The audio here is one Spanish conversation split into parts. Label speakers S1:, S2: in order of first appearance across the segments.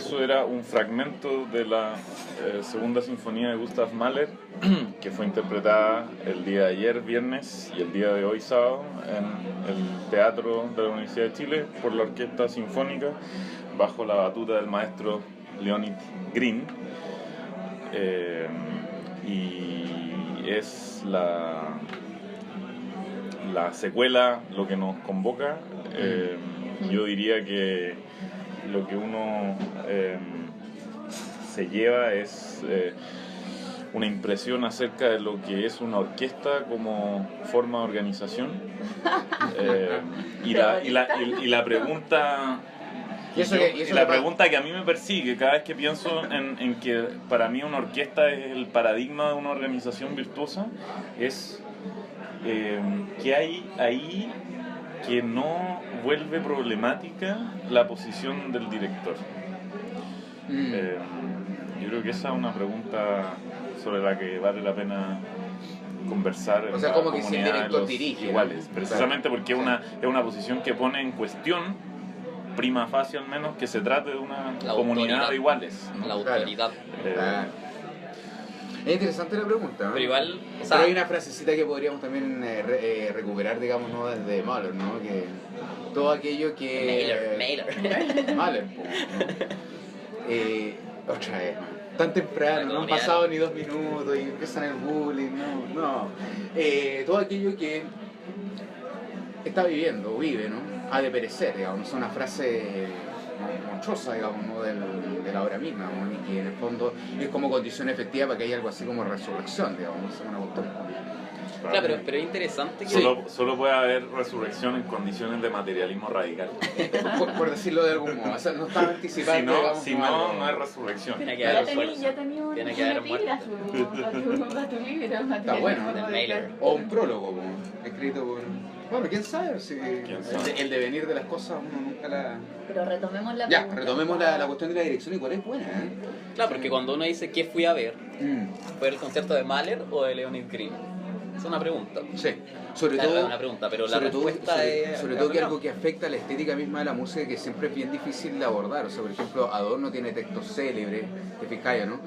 S1: eso era un fragmento de la segunda sinfonía de Gustav Mahler, que fue interpretada el día de ayer, viernes, y el día de hoy, sábado, en el Teatro de la Universidad de Chile por la Orquesta Sinfónica, bajo la batuta del maestro Leonid Green. Y es la secuela lo que nos convoca. Yo diría que lo que uno se lleva es una impresión acerca de lo que es una orquesta como forma de organización, y la pregunta la pregunta que a mí me persigue cada vez que pienso en que para mí una orquesta es el paradigma de una organización virtuosa es que hay ahí que no vuelve problemática la posición del director. Yo creo que esa es una pregunta sobre la que vale la pena conversar.
S2: O sea, como que si el director dirige
S1: iguales, ¿no? Precisamente porque es una posición que pone en cuestión, prima facie al menos, que se trate de una comunidad de iguales, ¿no?
S3: La autoridad.
S2: Es interesante la pregunta, ¿no?
S3: Pero igual,
S2: pero hay una frasecita que podríamos también recuperar, digamos, ¿no? Desde Mahler, ¿no? Que todo aquello que... Mahler, otra vez, tan temprano, no han pasado ni 2 minutos y empiezan el bullying, no. Todo aquello que está viviendo o vive, ¿no? Ha de perecer, digamos, es una frase monstruosa, digamos, ¿no? de la obra misma, ¿no? Y que en el fondo es como condición efectiva para que haya algo así como resurrección, digamos, es una cuestión.
S3: Claro, pero es interesante que...
S1: Solo puede haber resurrección en condiciones de materialismo radical.
S2: Por decirlo de algún modo, o sea, no está anticipando.
S1: Si no, no hay resurrección.
S4: Tiene que haber para tu libro.
S2: Está bueno,
S3: ¿no?
S2: O un prólogo, escrito por... Bueno, quién sabe, si el devenir de las cosas uno nunca la...
S4: Pero retomemos la
S2: pregunta.
S4: Ya,
S2: retomemos la cuestión de la dirección y cuál es buena, ¿eh?
S3: Claro, porque cuando uno dice ¿qué fui a ver? ¿Fue el concierto de Mahler o de Leonid Green? Es una pregunta.
S2: Sí, sobre
S3: claro,
S2: todo...
S3: es una pregunta, pero la respuesta es...
S2: Sobre todo que algo que afecta a la estética misma de la música que siempre es bien difícil de abordar. O sea, por ejemplo, Adorno tiene textos célebres, te fijas, ¿no?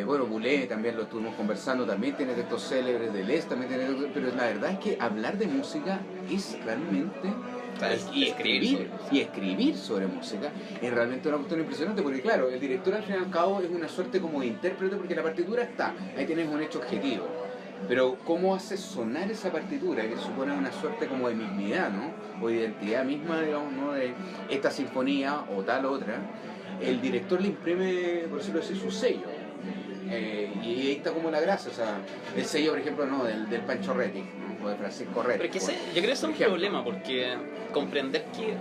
S2: Bueno, Boulez también lo estuvimos conversando, también tiene textos célebres, Deleuze también tiene textos... Pero la verdad es que hablar de música es realmente... Y escribir sobre música es realmente una cuestión impresionante, porque claro, el director al fin y al cabo es una suerte como de intérprete, porque la partitura está, ahí tienes un hecho objetivo. Pero cómo hace sonar esa partitura, que supone una suerte como de mismidad, ¿no? O identidad misma, digamos, ¿no? De esta sinfonía o tal otra, el director le imprime, por decirlo así, su sello. Y ahí está como la gracia, o sea, el sello, por ejemplo, ¿no? del Pancho Reti, ¿no? O de Francisco Reti.
S3: Pero es que yo creo que eso es un problema, porque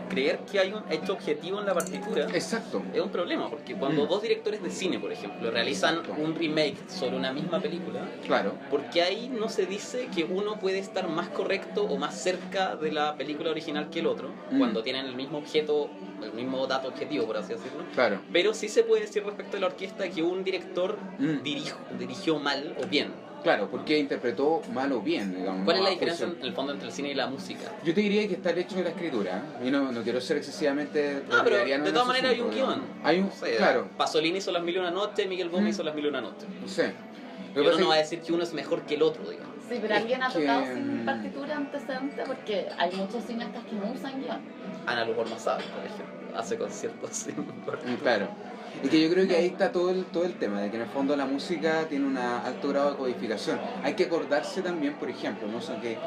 S3: creer que hay un hecho objetivo en la partitura.
S2: Exacto.
S3: Es un problema, porque cuando dos directores de cine, por ejemplo, realizan un remake sobre una misma película,
S2: claro,
S3: porque ahí no se dice que uno puede estar más correcto o más cerca de la película original que el otro, cuando tienen el mismo objeto, el mismo dato objetivo, por así decirlo.
S2: Claro.
S3: Pero sí se puede decir respecto a la orquesta que un director dirigió mal o bien.
S2: Claro, porque interpretó mal o bien, digamos.
S3: ¿Cuál es la diferencia en el fondo entre el cine y la música?
S2: Yo te diría que está el hecho de la escritura, y no quiero ser excesivamente...
S3: No, pero de todas maneras hay un guión.
S2: Hay un, claro.
S3: Pasolini hizo Las Mil y una noches, Miguel Gómez hizo Las Mil y una noches.
S2: Sí.
S3: Pero uno no va a decir que uno es mejor que el otro, digamos.
S4: Sí, pero alguien ha tocado sin partitura antecedente, porque hay muchos cineastas que no usan guión.
S3: Ana Luz Ormazábal, por ejemplo, hace conciertos sin partitura.
S2: Claro. Y que yo creo que ahí está todo el tema, de que en el fondo la música tiene un alto grado de codificación. Hay que acordarse también, por ejemplo, ¿no? O sea, qué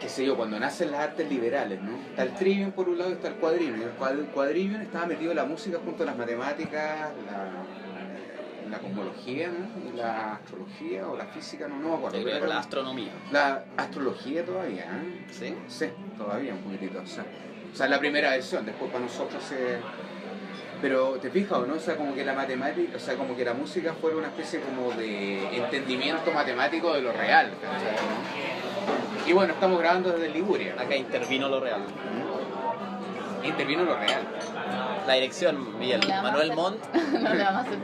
S2: sé yo, cuando nacen las artes liberales, ¿no? Está el trivium por un lado y está el quadrivium. El quadrivium estaba metido en la música junto a las matemáticas, la cosmología, ¿no? Y la astrología o la física, no me acuerdo.
S3: Yo creo que la astronomía.
S2: La astrología todavía, ¿eh?
S3: ¿Sí?
S2: Sí, todavía un poquitito. O sea, la primera versión, después para nosotros Pero te fijas, ¿no? O sea, como que la matemática, o sea, como que la música fuera una especie como de entendimiento matemático de lo real, ¿no? Y bueno, estamos grabando desde Liguria.
S3: Acá intervino lo real.
S2: Intervino lo real.
S3: La dirección, Miguel. Manuel Montt.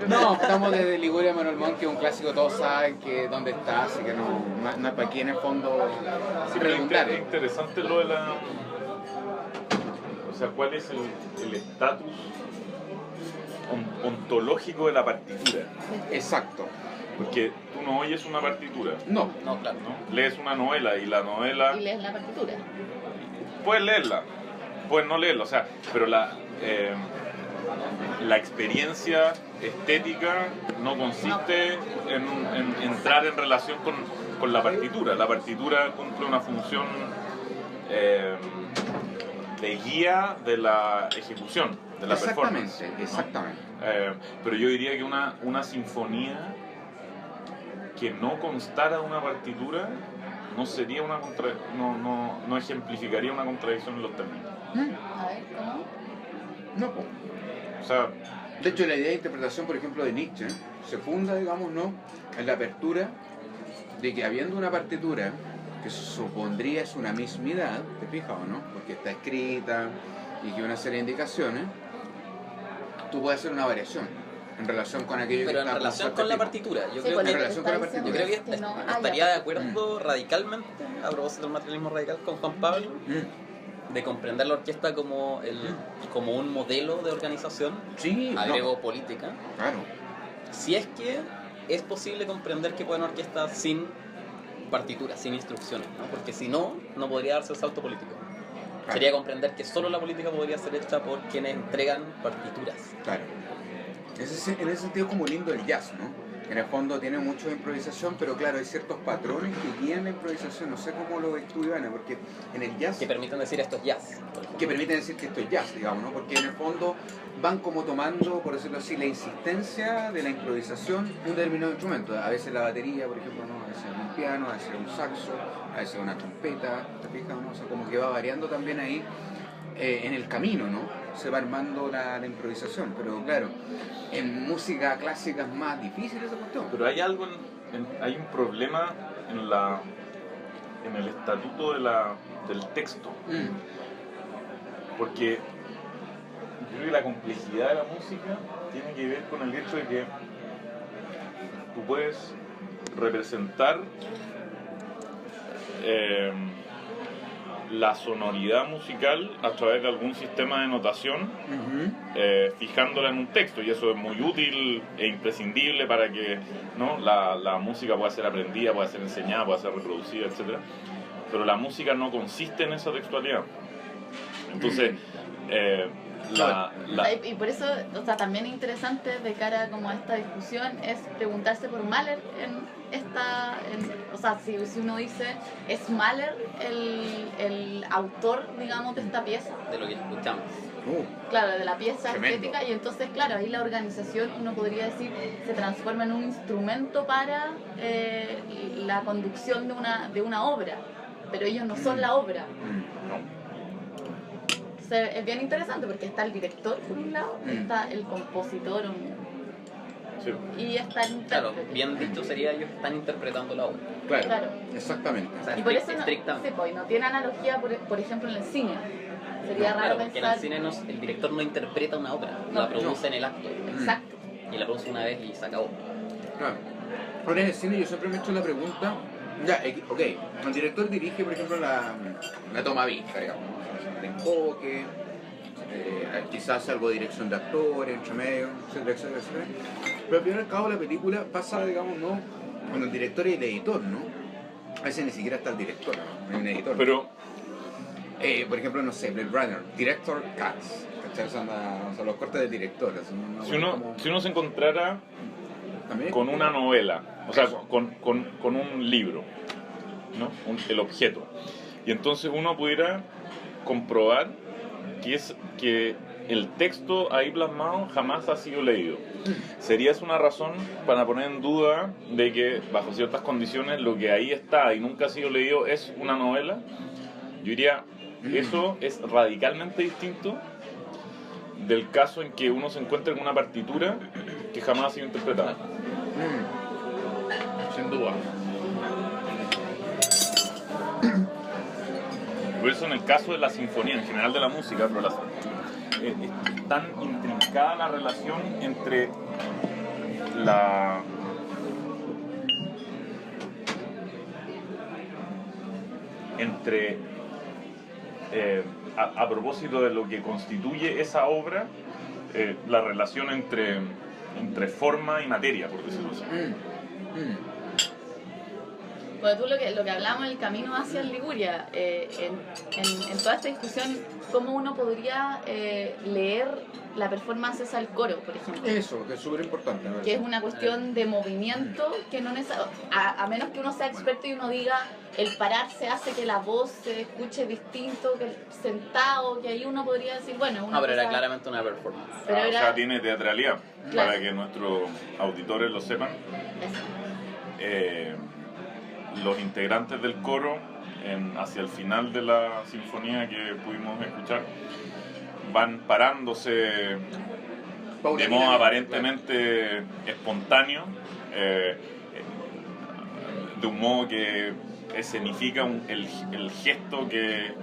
S2: No, estamos desde Liguria, Manuel Montt, que es un clásico, todos saben que dónde está, así que no es para aquí en el fondo preguntar.
S1: Es interesante lo de la... O sea, ¿cuál es el estatus ontológico de la partitura.
S2: Exacto.
S1: Porque tú no oyes una partitura,
S2: No.
S3: No, claro.
S1: ¿no? Lees una novela y la novela...
S4: Y lees la partitura.
S1: Puedes leerla, puedes no leerla, o sea, pero la experiencia estética no consiste en entrar en relación con la partitura. La partitura cumple una función de guía de la ejecución, de la performance.
S2: Exactamente.
S1: Pero yo diría que una sinfonía que no constara de una partitura no sería no ejemplificaría una contradicción en los términos.
S4: A ver, ¿cómo?
S2: No, po.
S1: O sea,
S2: De hecho, la idea de interpretación, por ejemplo, de Nietzsche, se funda, digamos, ¿no?, en la apertura de que habiendo una partitura que supondría es una mismidad, ¿te fijas o no? Porque está escrita y que una serie de indicaciones, tú puedes hacer una variación en relación con aquello
S3: Pero
S2: que
S3: en
S2: está
S3: relación con la partitura, yo
S4: Sí,
S3: creo
S4: con
S3: que
S2: en relación con la partitura.
S3: yo creo que
S4: no
S3: estaría
S4: haya-
S3: de acuerdo radicalmente, a propósito del materialismo radical, con Juan Pablo, de comprender la orquesta como como un modelo de organización,
S2: Sí,
S3: agrego política,
S2: claro.
S3: si es que es posible comprender que puede una orquesta sin partituras, sin instrucciones, ¿no? Porque si no, no podría darse el salto político.
S2: Claro.
S3: Sería comprender que solo la política podría ser hecha por quienes entregan partituras.
S2: Claro. En ese sentido es como lindo el jazz, ¿no? En el fondo tiene mucho de improvisación, pero claro, hay ciertos patrones que guían la improvisación. No sé cómo lo estudió Ana, porque en el jazz...
S3: Que permiten decir esto es jazz. por ejemplo.
S2: que permiten decir que esto es jazz, digamos, ¿no? Porque en el fondo van como tomando, por decirlo así, la insistencia de la improvisación de un determinado instrumento. A veces la batería, por ejemplo, ¿no? A veces un piano, a veces un saxo, a veces una trompeta, ¿te fijas, no? O sea, como que va variando también ahí en el camino, ¿no? Se va armando la improvisación, pero claro, en música clásica es más difícil esa cuestión.
S1: pero hay algo, hay un problema en el estatuto del texto, porque yo creo que la complejidad de la música tiene que ver con el hecho de que tú puedes representar la sonoridad musical a través de algún sistema de notación, fijándola en un texto, y eso es muy útil e imprescindible para que, ¿no?, la música pueda ser aprendida, pueda ser enseñada, pueda ser reproducida, etc. Pero la música no consiste en esa textualidad. Entonces,
S4: Y por eso, o sea, también interesante de cara como a esta discusión es preguntarse por Mahler o sea, si uno dice, ¿es Mahler el autor, digamos, de esta pieza?
S3: De lo que escuchamos.
S4: Claro, de la pieza
S2: Tremendo.
S4: estética, y entonces, claro, ahí la organización, uno podría decir, se transforma en un instrumento para la conducción de una obra, pero ellos no son la obra. Entonces, es bien interesante porque está el director por un lado, está el compositor
S1: sí.
S4: y está el
S3: Claro,
S4: intérprete.
S3: bien dicho sería ellos están interpretando la obra.
S2: Claro, exactamente.
S3: O sea,
S4: Y por eso no,
S3: estrictamente.
S4: sí, pues, no tiene analogía, por ejemplo, en el cine. Sería
S3: Claro,
S4: raro
S3: porque en
S4: pensar...
S3: el cine el director no interpreta una obra,
S4: No,
S3: la produce en el acto.
S4: Exacto.
S3: Y la produce una vez y se acabó.
S2: Claro. Ahora en el cine yo siempre me he hecho la pregunta, ya, ok, el director dirige, por ejemplo, la toma vista, digamos, ¿no? El enfoque, quizás algo de dirección de actores, entre medio, etcétera, etcétera, etcétera. Pero al fin y al cabo la película pasa, digamos, ¿no?, con el director y el editor, ¿no? A veces ni siquiera está el director, ¿no? Hay un editor.
S1: Pero
S2: Por ejemplo, no sé, Blade Runner, director cuts, ¿cachai? O sea, los cortes del director.
S1: si uno se encontrara
S2: ¿También?
S1: con una novela, o sea, con un libro, ¿no? El objeto, y entonces uno pudiera comprobar que el texto ahí plasmado jamás ha sido leído, ¿sería eso una razón para poner en duda de que bajo ciertas condiciones lo que ahí está y nunca ha sido leído es una novela? Yo diría, eso es radicalmente distinto del caso en que uno se encuentra con una partitura que jamás ha sido interpretada.
S2: Sin duda.
S1: Por eso en el caso de la sinfonía, en general de la música, pero es tan intrincada la relación entre a propósito de lo que constituye esa obra la relación entre forma y materia, por decirlo así.
S4: Pues tú lo que hablamos del camino hacia Liguria, en toda esta discusión, ¿cómo uno podría leer la performance esa al coro, por ejemplo?
S2: Eso, que es súper importante.
S4: Que es una cuestión de movimiento, que no a menos que uno sea experto y uno diga, el pararse hace que la voz se escuche distinto que el sentado, que ahí uno podría decir, bueno, una
S3: pero era
S4: cosa-
S3: claramente una performance.
S4: Pero
S1: O
S4: era-
S1: sea, tiene teatralidad,
S4: Claro.
S1: para que nuestros auditores lo sepan.
S4: Eso.
S1: Los integrantes del coro, hacia el final de la sinfonía que pudimos escuchar, van parándose de modo aparentemente espontáneo, de un modo que escenifica el gesto que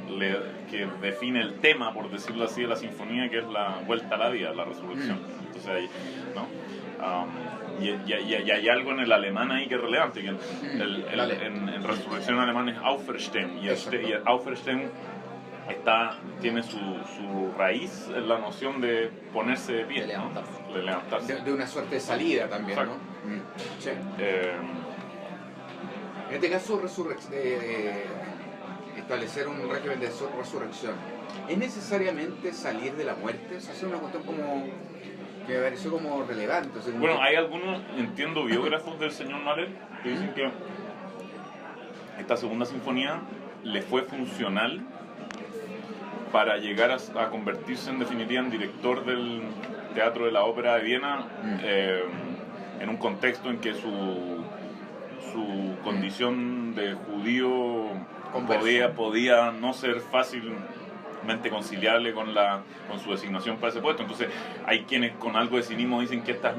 S1: define el tema, por decirlo así, de la sinfonía, que es la vuelta a la vida, la resurrección. Entonces ahí, ¿no? Y hay algo en el alemán ahí que es relevante, que en resurrección alemán es Auferstehen, y el Auferstehen tiene su raíz en la noción de ponerse de pie,
S3: De levantarse.
S1: ¿no? De levantarse.
S2: De una suerte de salida también,
S1: Exacto.
S2: ¿no? Sí. En este caso, establecer un régimen de resurrección, ¿es necesariamente salir de la muerte? O sea, es una cuestión como que me pareció como relevante. O sea, como
S1: Bueno,
S2: que-
S1: hay algunos, entiendo, biógrafos del señor Mahler que dicen que esta segunda sinfonía le fue funcional para llegar a convertirse en definitiva en director del Teatro de la Ópera de Viena, en un contexto en que su condición de judío
S2: Converso.
S1: podía no ser fácilmente conciliable con su designación para ese puesto. Entonces hay quienes con algo de cinismo dicen que esta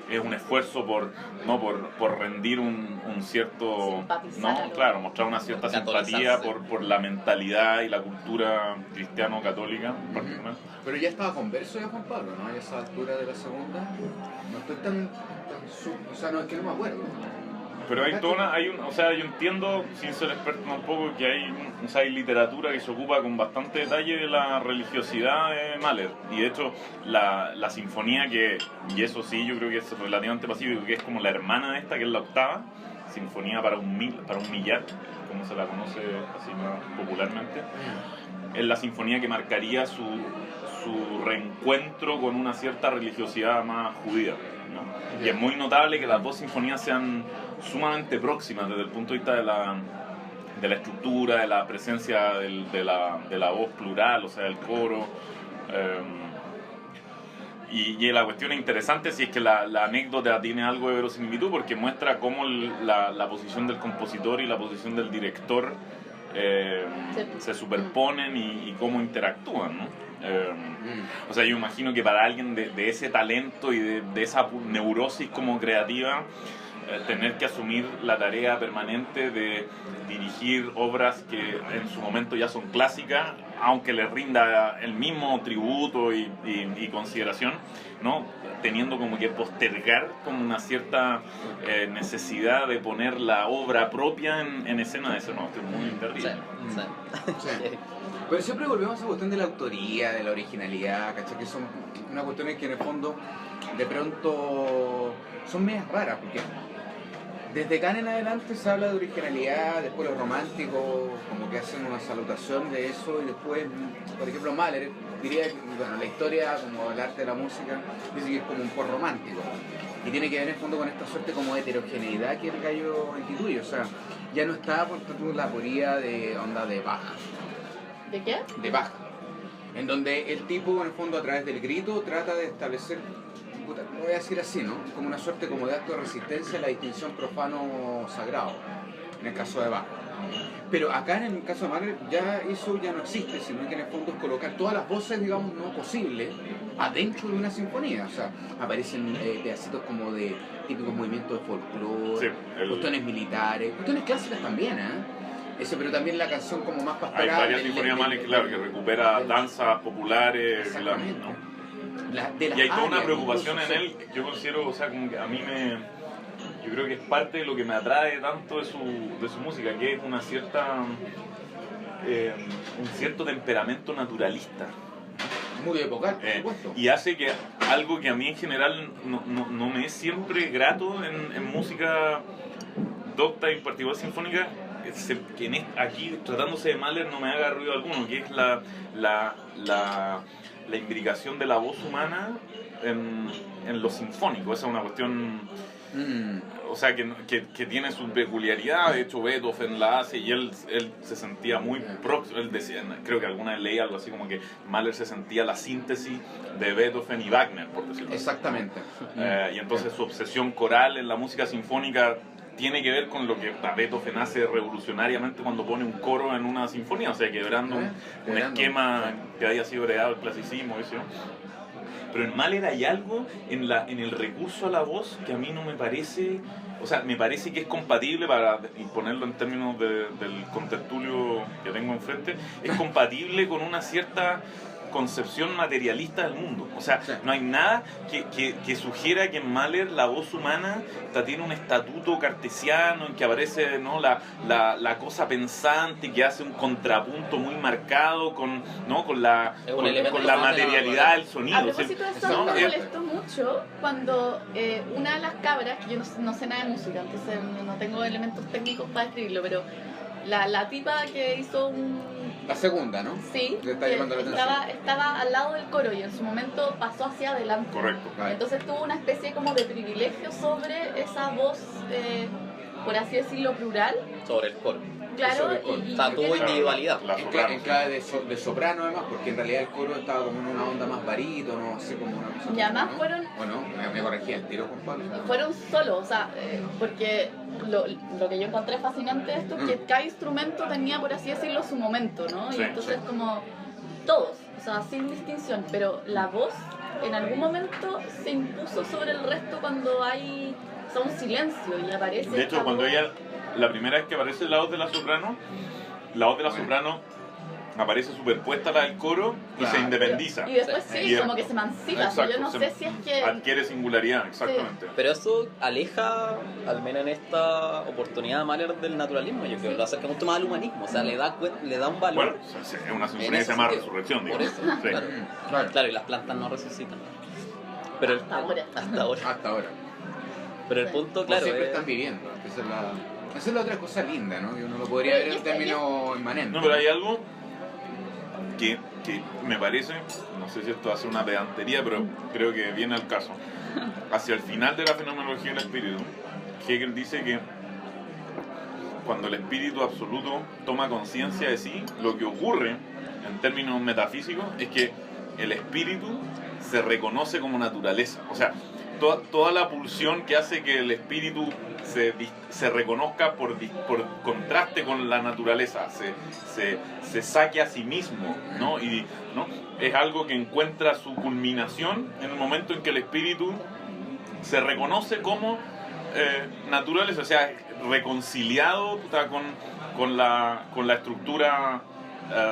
S1: es un esfuerzo por rendir un cierto,
S4: Simpatizar.
S1: ¿no? Claro, mostrar una cierta simpatía por la mentalidad y la cultura cristiano-católica en particular.
S2: Pero ya estaba converso ya Juan Pablo, ¿no? A esa altura de la segunda. No estoy tan o sea, no, es que no me acuerdo.
S1: Pero hay toda o sea, yo entiendo, sin ser experto tampoco, que hay literatura que se ocupa con bastante detalle de la religiosidad de Mahler. Y de hecho, la sinfonía y eso sí, yo creo que es relativamente pacífico, que es como la hermana de esta, que es la octava, sinfonía para un millar, como se la conoce así más popularmente, es la sinfonía que marcaría su reencuentro con una cierta religiosidad más judía, ¿no? Y es muy notable que las dos sinfonías sean sumamente próximas desde el punto de vista de la estructura, de la presencia de la voz plural, o sea, del coro. Y la cuestión es interesante si es que la anécdota tiene algo de verosimilitud, porque muestra cómo la posición del compositor y la posición del director se superponen y cómo interactúan, ¿no? O sea, yo imagino que para alguien de ese talento y de esa neurosis como creativa, tener que asumir la tarea permanente de dirigir obras que en su momento ya son clásicas, aunque le rinda el mismo tributo y consideración, ¿no? Teniendo como que postergar como una cierta necesidad de poner la obra propia en escena de eso, ¿no? Esto es muy terrible.
S2: Sí. Pero siempre volvemos a esa cuestión de la autoría, de la originalidad, ¿cachai? Que son unas cuestiones que en el fondo de pronto son medias raras, porque desde Kant en adelante se habla de originalidad, después los románticos como que hacen una salutación de eso, y después, por ejemplo, Mahler diría que, bueno, la historia como el arte de la música dice que es como un por romántico, y tiene que ver en el fondo con esta suerte como de heterogeneidad que el gallo instituye. O sea, ya no está por la aporía de onda de Bach,
S4: ¿De qué?
S2: de Bach, en donde el tipo en el fondo a través del grito trata de establecer, lo voy a decir así, ¿no? Como una suerte como de acto de resistencia a la distinción profano-sagrado, en el caso de Bach. Pero acá en el caso de Mahler eso ya no existe, sino que en el fondo es colocar todas las voces, digamos, no posibles adentro de una sinfonía. O sea, aparecen pedacitos como de típicos movimientos de folclore,
S1: Sí,
S2: cuestiones militares, cuestiones clásicas también, pero también la canción como más pastoral.
S1: Hay varias sinfonías Mahler, claro, que recupera danzas populares,
S2: Exactamente.
S1: ¿no?
S2: De
S1: Y hay toda una
S2: áreas,
S1: preocupación
S2: incluso,
S1: en él, yo considero, o sea, como que a mí yo creo que es parte de lo que me atrae tanto de su música, que es una cierta, un cierto temperamento naturalista.
S2: Muy epocal, por supuesto.
S1: Y hace que algo que a mí en general no me es siempre grato en música docta y en particular sinfónica, que aquí tratándose de Mahler no me haga ruido alguno, que es la imbricación de la voz humana en lo sinfónico. Esa es una cuestión, o sea, que tiene su peculiaridad. De hecho, Beethoven la hace y él se sentía muy próximo. Él decía, creo que alguna vez leí algo así como que Mahler se sentía la síntesis de Beethoven y Wagner, por decirlo así.
S2: Exactamente.
S1: Y entonces su obsesión coral en la música sinfónica tiene que ver con lo que Beethoven hace revolucionariamente cuando pone un coro en una sinfonía, o sea, quebrando un esquema que haya sido heredado del clasicismo, eso. Pero en Mahler hay algo en el recurso a la voz que a mí no me parece, o sea, me parece que es compatible, para ponerlo en términos del contertulio que tengo enfrente, es compatible con una cierta concepción materialista del mundo. O sea, no hay nada que sugiera que en Mahler la voz humana tiene un estatuto cartesiano en que aparece, ¿no?, la cosa pensante, que hace un contrapunto muy marcado con la materialidad del sonido.
S4: A propósito de eso, me molestó mucho cuando una de las cabras, que yo no sé nada de música, entonces no tengo elementos técnicos para describirlo, pero la tipa que hizo
S2: la segunda, ¿no?
S4: Sí, estaba al lado del coro y en su momento pasó hacia adelante.
S1: Correcto.
S4: Entonces tuvo una especie como de privilegio sobre esa voz, por así decirlo, plural.
S3: Sobre el coro.
S4: Claro,
S3: o sea, tuvo individualidad.
S2: En clave de soprano, además, porque en realidad el coro estaba como en una onda más barítono, así como una cosa.
S4: Y además
S2: ¿no?
S4: fueron.
S2: Bueno, me corregí el tiro, Juan Pablo.
S4: Y fueron solos, o sea, porque lo que yo encontré fascinante de esto es que cada instrumento tenía, por así decirlo, su momento, ¿no?
S1: Sí,
S4: y entonces, como todos, o sea, sin distinción, pero la voz en algún momento se impuso sobre el resto cuando hay, o sea, un silencio y aparece.
S1: De hecho, cuando la primera vez que aparece la voz de la soprano aparece superpuesta a la del coro y se independiza.
S4: Y después como que se emancipa.
S1: Exacto,
S4: yo no sé si es que...
S1: Adquiere singularidad, exactamente.
S3: Sí. Pero eso aleja, al menos en esta oportunidad de Mahler, del naturalismo. Yo creo que lo acerca mucho más al humanismo. O sea, le da un valor.
S1: Bueno, es una sinfonía que se llama Resurrección, digamos.
S3: Por eso,
S1: sí.
S3: Claro, y las plantas no resucitan. Pero
S4: Hasta ahora.
S3: Pero el punto, claro,
S2: siempre están viviendo. Esa es la otra cosa linda, ¿no? Que uno lo podría ver en términos inmanentes.
S1: No, pero hay algo que me parece, no sé si esto hace una pedantería, pero creo que viene al caso. Hacia el final de la fenomenología del espíritu, Hegel dice que cuando el espíritu absoluto toma conciencia de sí, lo que ocurre en términos metafísicos es que el espíritu se reconoce como naturaleza. O sea, toda la pulsión que hace que el espíritu se reconozca por contraste con la naturaleza, se saque a sí mismo, ¿no? Y ¿no? Es algo que encuentra su culminación en el momento en que el espíritu se reconoce como naturaleza, o sea, reconciliado con la estructura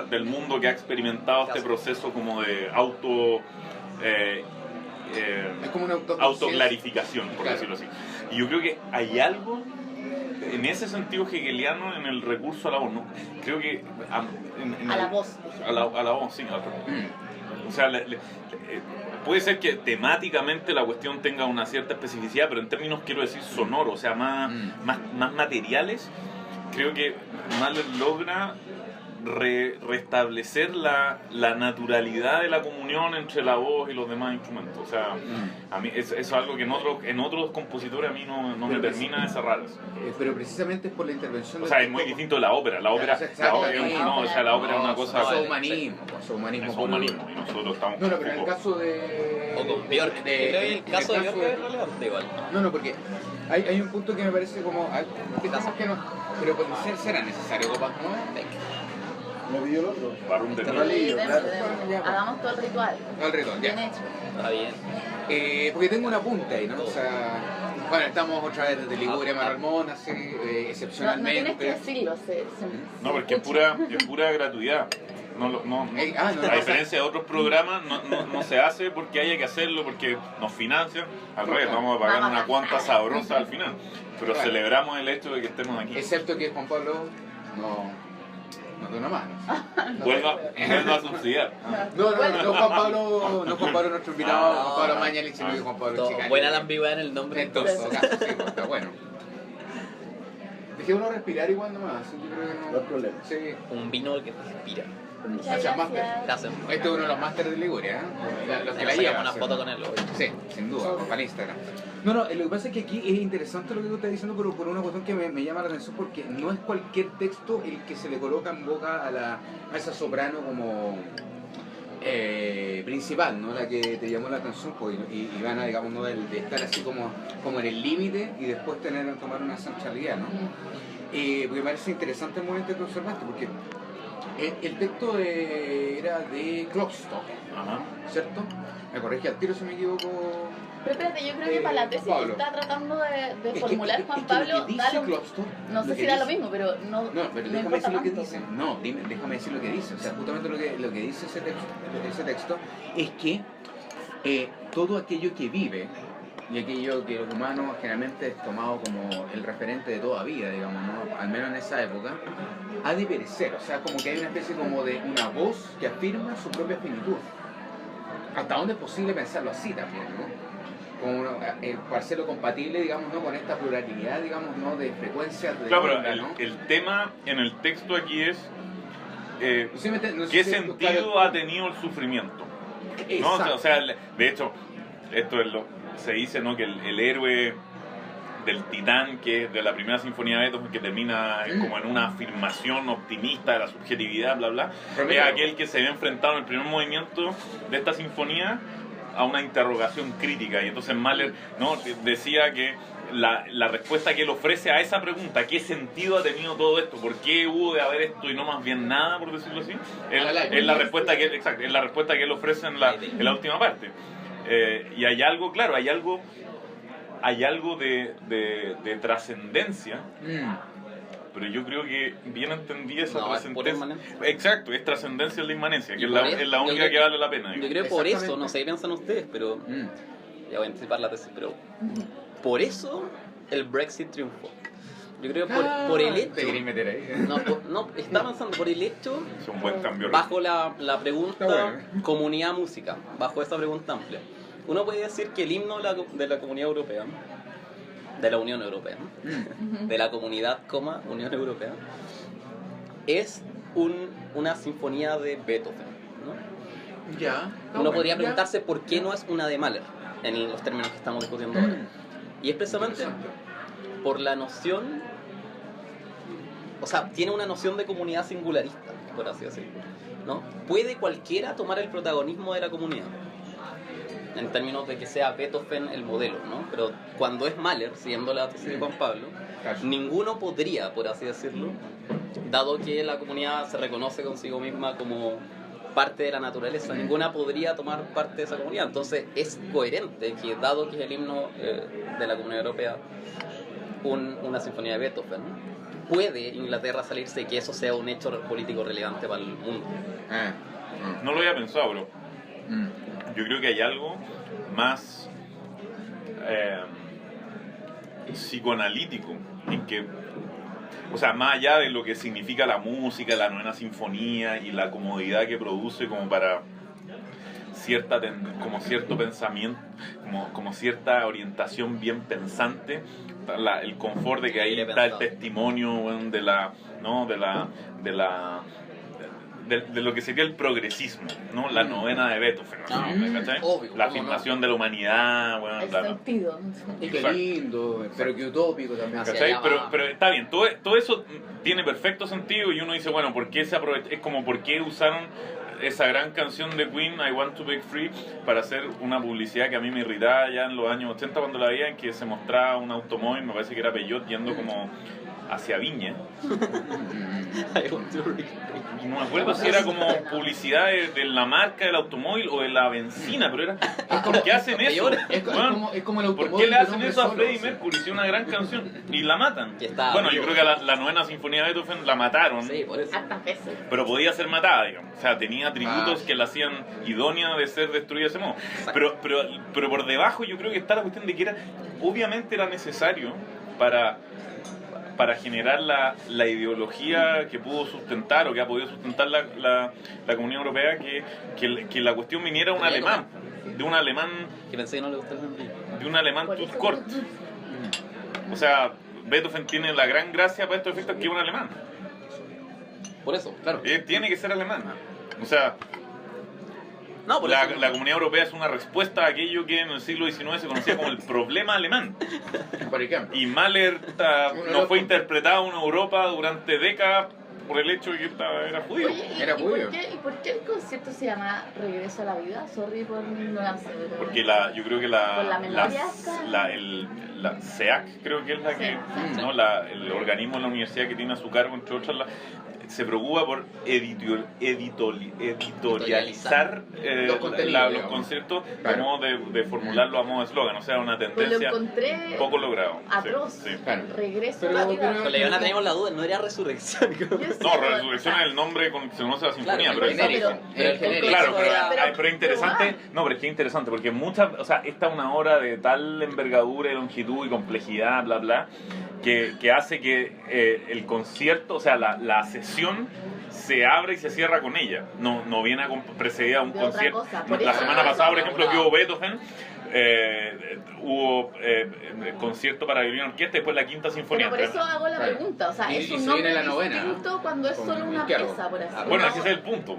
S1: del mundo que ha experimentado este proceso como de
S2: es como una
S1: autoclarificación, por decirlo así. Y yo creo que hay algo en ese sentido hegeliano en el recurso a la voz, ¿no? Creo que
S4: a la voz.
S1: A la voz, sí. O sea, puede ser que temáticamente la cuestión tenga una cierta especificidad, pero en términos, quiero decir, sonoros, o sea, más materiales, creo que Mahler logra restablecer la naturalidad de la comunión entre la voz y los demás instrumentos. O sea, a mí eso es algo que en otros compositores a mí no me termina de cerrar.
S2: Pero precisamente es por la intervención.
S1: O sea, es muy distinto de la ópera. La ópera es una cosa.
S2: Es humanismo.
S1: Y nosotros estamos.
S2: No, pero en el caso de.
S3: O con Björk. Creo que el caso de Björk es relevante igual.
S2: No, porque hay un punto que me parece como. Que no, pero será necesario copas nuevas.
S5: ¿Lo pidió el otro?
S1: Barón de
S4: Hagamos todo el ritual. Bien hecho.
S3: Está bien.
S2: Porque tengo una punta ahí, ¿no? O sea, bueno, estamos otra vez desde Liguria, Maralmón, así, excepcionalmente.
S4: No tienes que decirlo,
S1: no, porque es pura gratuidad. A diferencia de otros programas, no se hace porque haya que hacerlo, porque nos financian. Al revés, vamos a pagar una cuanta sabrosa al final. Pero celebramos el hecho de que estemos aquí.
S2: Excepto que Juan Pablo No de una mano.
S1: Vuelva a subsidiar.
S2: No Juan Pablo nuestro invitado,
S3: No,
S2: Juan Pablo Mañalich, sino que Juan Pablo
S3: Todo-
S2: Chicani.
S3: buena la ambigüedad en el nombre.
S2: En todo caso, sí, está bueno. Dejé uno respirar igual nomás, yo creo que
S5: No
S2: no.
S5: hay problema.
S2: Sí.
S3: Un vino que te inspira.
S4: Muchas
S2: Gracias,
S4: gracias.
S3: Gracias.
S2: Este es uno de los másteres de Liguria, ¿eh? Los que la
S3: Sacamos
S2: llevan.
S3: una
S2: sí.
S3: foto con él hoy.
S2: Sí, sin duda, para Instagram. No, lo que pasa es que aquí es interesante lo que tú estás diciendo, pero por una cuestión que me llama la atención, porque no es cualquier texto el que se le coloca en boca a esa soprano como principal, ¿no? La que te llamó la atención, pues, y gana, digamos, ¿no? de estar así como en el límite y después tomar una centralidad, ¿no? Porque me parece interesante el momento que observaste, porque el texto era de Klopstock,
S1: Ajá.
S2: ¿cierto? Me corrige al tiro si me equivoco.
S4: Pero espérate, yo creo que para la tesis que
S2: Pablo.
S4: está tratando de
S2: Es que-
S4: formular
S2: es que
S4: Juan
S2: lo
S4: Pablo,
S2: que
S4: da
S2: dice
S4: lo,
S2: Klopstock,
S4: no sé
S2: lo
S4: si
S2: que
S4: da lo
S2: dice-
S4: mismo, pero no,
S2: No, pero
S4: no
S2: déjame
S4: importa
S2: decir lo que
S4: tanto.
S2: dice. No, déjame decir lo que dice. O sea, justamente lo que dice ese texto es que todo aquello que vive y aquello que los humanos generalmente es tomado como el referente de toda vida, digamos, ¿no? Al menos en esa época, ha de perecer. O sea, como que hay una especie como de una voz que afirma su propia finitud. ¿Hasta dónde es posible pensarlo así también, no? Como para hacerlo compatible, digamos, ¿no? Con esta pluralidad, digamos, ¿no? De frecuencias de
S1: Claro,
S2: onda,
S1: pero
S2: ¿no?
S1: el tema en el texto aquí es
S2: No sé no sé
S1: ¿qué
S2: si-
S1: sentido
S2: claro,
S1: ha tenido el sufrimiento? ¿No?
S2: exacto.
S1: O sea, de hecho, esto es se dice, ¿no? Que el héroe del Titán, que es de la primera sinfonía de Beethoven, que termina como en una afirmación optimista de la subjetividad, bla, bla,
S2: Romeo.
S1: es aquel que se ve enfrentado en el primer movimiento de esta sinfonía a una interrogación crítica. Y entonces Mahler, ¿no? decía que la respuesta que él ofrece a esa pregunta, ¿qué sentido ha tenido todo esto? ¿Por qué hubo de haber esto y no más bien nada, por decirlo así? Es la respuesta que él, exacto, es la respuesta que él ofrece en la última parte. Y hay algo, claro, hay algo de trascendencia, pero yo creo que bien entendida esa
S3: No, es pura
S1: trascendencia.
S3: inmanencia.
S1: Exacto, es trascendencia de la inmanencia, que
S3: Y
S1: es
S3: por
S1: la,
S3: eso-
S1: es la
S3: yo
S1: única
S3: creo-
S1: que vale la pena.
S3: Yo
S1: digo.
S3: creo que por eso,
S2: Exactamente.
S3: no sé qué piensan ustedes, pero ya voy a anticipar la tesis, pero por eso el Brexit triunfó. Yo creo que por el hecho...
S2: Te queréis meter ahí.
S3: No, está pensando por el hecho,
S1: Es un buen cambio.
S3: bajo la pregunta
S2: Está bueno,
S3: comunidad música, bajo esa pregunta amplia. Uno puede decir que el himno de la comunidad europea, de la Unión Europea, de la comunidad, Unión Europea, es una sinfonía de Beethoven, ¿no?
S2: Ya.
S3: Uno podría preguntarse por qué no es una de Mahler, en los términos que estamos discutiendo ahora. Y es precisamente por la noción, o sea, tiene una noción de comunidad singularista, por así decirlo, ¿no? Puede cualquiera tomar el protagonismo de la comunidad, en términos de que sea Beethoven el modelo, ¿no? Pero cuando es Mahler, siguiendo la tesis de Juan Pablo, ninguno podría, por así decirlo, dado que la comunidad se reconoce consigo misma como parte de la naturaleza, ninguna podría tomar parte de esa comunidad. Entonces es coherente que, dado que es el himno de la Comunidad Europea, una sinfonía de Beethoven, puede Inglaterra salirse y que eso sea un hecho político relevante para el mundo.
S1: No lo había pensado, bro. Yo creo que hay algo más psicoanalítico en que, o sea, más allá de lo que significa la música, la novena sinfonía y la comodidad que produce como para como cierto pensamiento, como cierta orientación bien pensante, el confort de que ahí
S3: Bien
S1: está el
S3: pensado.
S1: testimonio, bueno, de lo que sería el progresismo, ¿no? La novena de Beethoven, ¿no? ¿Cachai?
S3: Obvio,
S1: La
S3: ¿cómo
S1: afirmación de la humanidad, bueno,
S4: El
S1: bla, bla.
S4: sentido.
S2: Y qué lindo, pero qué utópico también.
S3: Hacia
S1: ¿Cachai?
S3: allá
S1: Pero,
S3: va.
S1: pero está bien, todo eso tiene perfecto sentido y uno dice, bueno, ¿por qué es como por qué usaron esa gran canción de Queen, I Want to Break Free, para hacer una publicidad que a mí me irritaba ya en los años 80 cuando la veía, en que se mostraba un automóvil, me parece que era Peugeot, yendo como hacia Viña. Y no me acuerdo si era como publicidad de la marca del automóvil o de la benzina, pero ¿por qué hacen eso?
S2: Es como el automóvil.
S1: ¿Por qué le
S2: de un
S1: hacen
S2: hombre
S1: eso a
S2: solo,
S1: Freddie
S2: sí.
S1: Mercury? Si es una gran canción y la matan.
S3: Que estaba
S1: Bueno, yo
S3: vivo.
S1: creo que la novena sinfonía de Beethoven la mataron,
S3: Sí, por eso.
S4: Hartas veces.
S1: pero podía ser matada, digamos. O sea, tenía atributos que la hacían idónea de ser destruida de ese modo. Pero por debajo yo creo que está la cuestión de que obviamente era necesario para para generar la ideología que pudo sustentar o que ha podido sustentar la Comunidad Europea, que la cuestión viniera de un alemán,
S3: Que pensé que no le gustaba el nombre.
S1: de un alemán
S4: Por eso-
S1: Tuskort. O sea, Beethoven tiene la gran gracia para estos efectos que es un alemán.
S3: Por eso, claro.
S1: Tiene que ser alemán. O sea,
S3: No, por
S1: la,
S3: eso.
S1: la Comunidad Europea es una respuesta a aquello que en el siglo XIX se conocía como el problema alemán.
S2: Por ejemplo.
S1: Y Mahler no fue interpretado en Europa durante décadas por el hecho de que era judío.
S4: Oye,
S2: Era
S4: ¿y
S2: judío.
S4: por qué el concierto se llama Regreso a la Vida? Sorry por mi ignorancia. Pero...
S1: Porque yo creo que
S4: Por la memoria esta.
S1: la CEAC, creo que es la que,
S4: Sí.
S1: ¿no? El organismo de la universidad que tiene a su cargo, entre otras, se preocupa por editorializar
S2: Los contenidos,
S1: los
S2: digamos.
S1: conciertos
S2: Claro.
S1: a modo de formularlo a modo de eslogan, o sea, una
S4: Pues lo
S1: tendencia
S4: encontré
S1: poco logrado.
S4: atroz.
S1: Sí, sí.
S2: Claro.
S4: Regreso
S2: Pero-
S4: a la vida.
S2: pero-
S3: Con la Ivana teníamos la duda, no era resurrección.
S4: Yo sé,
S1: No,
S4: pero-
S1: Resurrección es el nombre con que se conoce la sinfonía,
S3: Claro,
S1: pero
S2: el genérico.
S3: pero
S2: El genérico.
S1: claro,
S3: Pero-
S1: pero es interesante, no, pero es que es interesante porque muchas, o sea, esta es una obra de tal envergadura y longitud y complejidad, bla, bla, que hace que el concierto, o sea, la sesión se abre y se cierra con ella. No viene
S4: De
S1: precedida a un
S4: otra
S1: concierto.
S4: cosa. Por
S1: La
S4: eso-
S1: semana pasada, por
S3: eso-
S1: ejemplo, que hubo Beethoven, hubo concierto para violín y orquesta y después la quinta sinfonía.
S4: Pero por eso hago la
S2: Claro.
S4: pregunta. O sea,
S2: Y-
S4: es
S2: y
S4: un
S2: se
S4: nombre
S2: viene la novena,
S4: distinto cuando es
S2: con
S4: solo una
S2: Izquierdo.
S4: pieza, por así
S1: Bueno,
S4: decirlo.
S1: ese es el punto.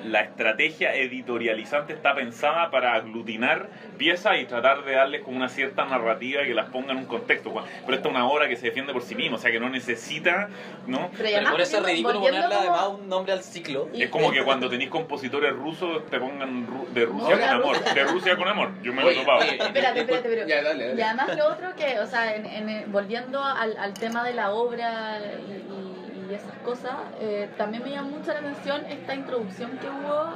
S1: La estrategia editorializante está pensada para aglutinar piezas y tratar de darles como una cierta narrativa que las ponga en un contexto. Pero esta es una obra que se defiende por sí misma, o sea que no necesita, ¿no?
S4: Pero
S3: Pero
S4: además,
S3: por eso es ridículo
S4: volviendo
S3: ponerle
S4: como-
S3: además un nombre al ciclo.
S4: Y-
S1: Es como que cuando tenéis compositores rusos te pongan de Rusia
S4: No,
S1: con amor.
S4: Rusia.
S1: De Rusia con amor. Yo me lo he
S2: Oye,
S1: topado.
S2: oye,
S4: Espérate, pero...
S2: Ya, dale.
S4: Y además lo otro que, o sea, volviendo al tema de la obra y esas cosas, también me llama mucho la atención esta introducción que hubo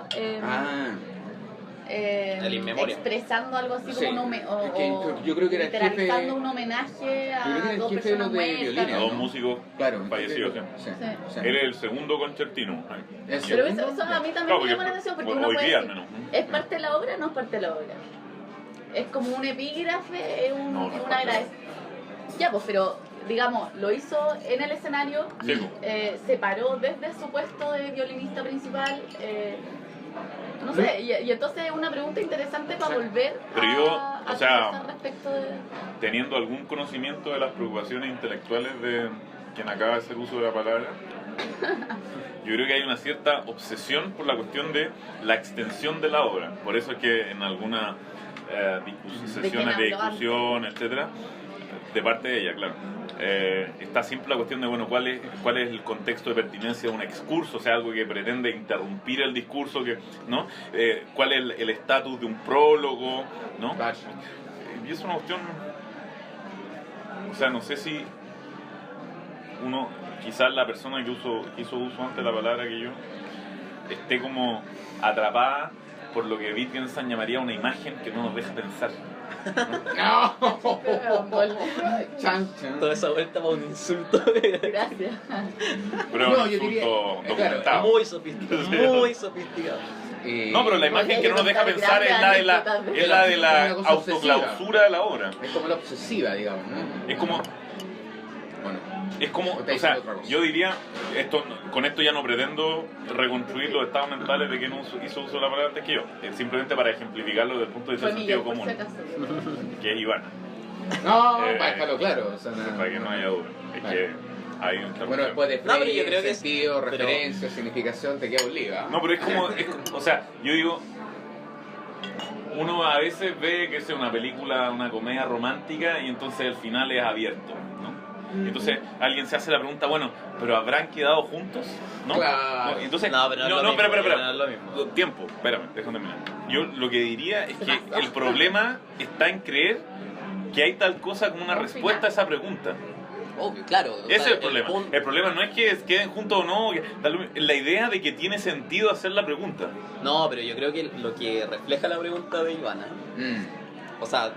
S3: El In Memoriam.
S4: expresando algo así
S2: Sí,
S4: como
S2: es que yo creo que era el jefe-
S4: literalizando un homenaje
S2: yo creo que era
S4: a
S2: el
S4: dos
S2: jefe de
S4: personas
S2: los de
S4: muertas.
S2: violines,
S1: A
S4: ¿no?
S1: dos músicos
S2: Claro.
S1: fallecidos.
S2: Sí.
S4: Sí.
S2: Sí.
S1: Él es el segundo concertino.
S2: ¿El
S4: Pero
S2: segundo?
S4: eso a mí también
S1: Claro,
S4: me llama la
S1: porque
S4: atención porque
S1: hoy
S4: uno puede
S1: día al
S4: decir,
S1: menos.
S4: ¿es parte de la obra o no es parte de la obra? Es como un epígrafe, es
S1: No, no es
S4: una
S1: parte de la
S4: agradecimiento. Ya, pues, pero digamos, lo hizo en el escenario,
S1: Sí, pues.
S4: se paró desde su puesto de violinista principal. No sé, y entonces es una pregunta interesante para volver
S1: Pero yo,
S4: a
S1: o sea,
S4: conversar respecto de...
S1: Teniendo algún conocimiento de las preocupaciones intelectuales de quien acaba de hacer uso de la palabra, yo creo que hay una cierta obsesión por la cuestión de la extensión de la obra. Por eso es que en algunas sesiones de
S4: quién habló
S1: discusión, etcétera, de parte de ella, claro, está siempre la cuestión de, bueno, ¿cuál es el contexto de pertinencia de un excurso? O sea, algo que pretende interrumpir el discurso, ¿no? ¿Cuál es el estatus de un prólogo? ¿No?
S2: Claro.
S1: Y es una cuestión, o sea, no sé si uno, quizás la persona que hizo uso antes de la palabra que yo, esté como atrapada por lo que Wittgenstein llamaría una imagen que no nos deja pensar.
S2: ¡No!
S4: Pero,
S2: Chan, chan.
S3: Toda esa vuelta para un insulto.
S4: gracias.
S1: Pero
S2: No,
S1: es
S2: yo
S1: un
S2: diría-
S1: insulto
S2: claro,
S1: documentado.
S3: Muy sofisticado. Muy sofisticado.
S1: No, pero la imagen que no nos deja pensar es la de la
S2: Una cosa obsesiva.
S1: autoclausura de la obra.
S2: Es como la obsesiva, digamos, ¿no?
S1: Es como,
S2: Bueno,
S1: o sea, yo diría, con esto ya no pretendo reconstruir los estados mentales de quien hizo uso de la palabra antes que yo. Es simplemente para ejemplificarlo desde el punto de vista
S4: Fue
S1: del
S4: Miguel,
S1: sentido
S4: por si
S1: común,
S4: acaso.
S1: que es Ivana.
S2: No,
S1: Eh,
S2: para dejarlo claro. O sea,
S1: Para que no haya duda. Es
S2: Claro.
S1: que hay una
S2: Bueno,
S1: interrupción.
S2: después de
S3: No, pero
S2: Freire,
S3: yo creo que es-
S2: sentido,
S3: pero-
S2: referencia, significación, te queda un lío, ¿ah?
S1: No, pero es como, o sea, yo digo, uno a veces ve que es una película, una comedia romántica y entonces el final es abierto, ¿no? Y entonces alguien se hace la pregunta, bueno, ¿pero habrán quedado juntos? ¿No?
S2: Claro.
S1: No, entonces,
S3: No, pero no es lo mismo,
S1: espera.
S3: no es lo mismo.
S1: Tiempo, espérame, déjame terminar. Yo lo que diría es que el problema está en creer que hay tal cosa como una respuesta a esa pregunta.
S3: Obvio, claro. o
S1: Ese
S3: sea,
S1: es el problema.
S3: punto-
S1: El problema no es que queden juntos o no, la idea de que tiene sentido hacer la pregunta.
S3: No, pero yo creo que lo que refleja la pregunta de Ivana, o sea,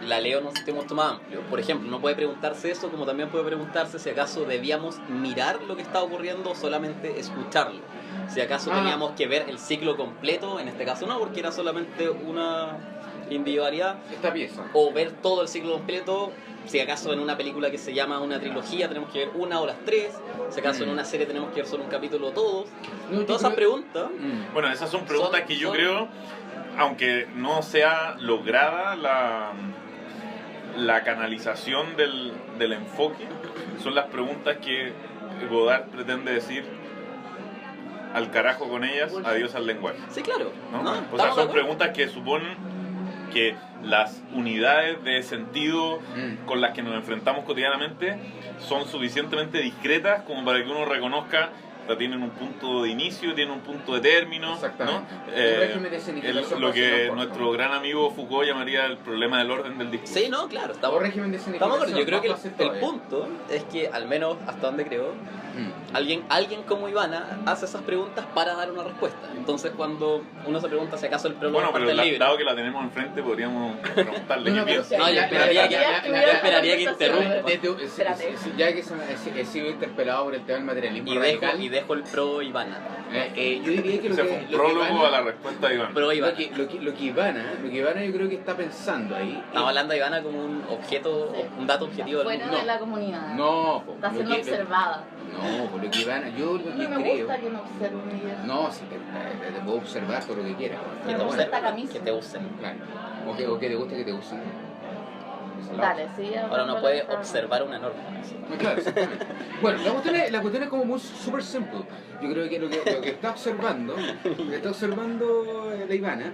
S3: la leo en un sistema mucho más amplio. Por ejemplo, no puede preguntarse eso, como también puede preguntarse si acaso debíamos mirar lo que está ocurriendo o solamente escucharlo. Si acaso
S2: Ah.
S3: teníamos que ver el ciclo completo, en este caso no, porque era solamente una individualidad,
S2: Esta pieza.
S3: o ver todo el ciclo completo. Si acaso en una película que se llama una trilogía tenemos que ver una o las tres, si acaso en una serie tenemos que ver solo un capítulo todos.
S2: No, yo
S3: Todas esas
S2: creo-
S3: preguntas,
S1: Bueno, esas son preguntas
S3: Son-
S1: que yo
S3: son-
S1: creo, aunque no sea lograda la canalización del enfoque, son las preguntas que Godard pretende decir: al carajo con ellas, adiós al lenguaje.
S3: sí, claro.
S1: ¿No?
S3: ¿no?
S1: O sea,
S3: Estamos de
S1: son
S3: acuerdo.
S1: preguntas que suponen que las unidades de sentido con las que nos enfrentamos cotidianamente son suficientemente discretas como para que uno reconozca que tienen un punto de inicio, tienen un punto de término, ¿no?
S2: Exactamente. Un régimen de escenificación
S1: Lo que
S2: básico,
S1: nuestro gran amigo Foucault llamaría el problema del orden del discurso.
S3: Sí, no, claro,
S2: O
S3: estamos,
S2: régimen de
S3: estamos de
S2: escenificación.
S3: acuerdo. Yo creo que
S2: más fácil
S3: el
S2: todavía.
S3: punto es que, al menos hasta donde creo, alguien como Ivana hace esas preguntas para dar una respuesta. Entonces, cuando uno se pregunta si acaso el prólogo
S1: Bueno,
S3: es parte
S1: pero
S3: del libro,
S1: dado que la tenemos enfrente, podríamos preguntarle
S2: No,
S1: qué
S2: no,
S1: piensa.
S3: No, yo
S2: Ya,
S3: esperaría
S2: ya,
S3: que,
S2: ya,
S3: yo
S2: ya,
S3: esperaría que
S4: conversación.
S3: interrumpa.
S4: Espérate.
S2: Ya que he sido interpelado por el tema del materialismo
S3: Y
S2: radical,
S3: dejo el pro Ivana.
S2: yo diría que lo
S1: Ese
S2: que,
S1: fue un
S2: lo que
S1: prólogo
S2: Ivana-
S1: a la respuesta de Iván.
S3: Pro Ivana.
S2: lo que Ivana yo creo que está pensando ahí.
S3: Estamos hablando de Ivana como un objeto, un dato objetivo del
S4: Fuera
S3: mundo.
S4: de la comunidad.
S2: No, po,
S4: Está
S2: lo
S4: siendo
S2: que-
S4: observada.
S2: No, por lo que Ivana, yo lo
S4: A
S2: que
S4: mí me
S2: creo.
S4: gusta que me observen, Miguel.
S2: No, si te puedo observar todo lo que quieras.
S3: Que te
S4: Me gusta
S3: usen.
S4: esta camisa.
S3: Que te usen.
S2: Claro. O que te guste que te usen. Esa es la
S4: Dale, sí.
S3: Ahora uno puede observar una norma.
S2: Muy claro, exactamente. Bueno, la cuestión es como muy súper simple. Yo creo que lo que está observando, la Ivana,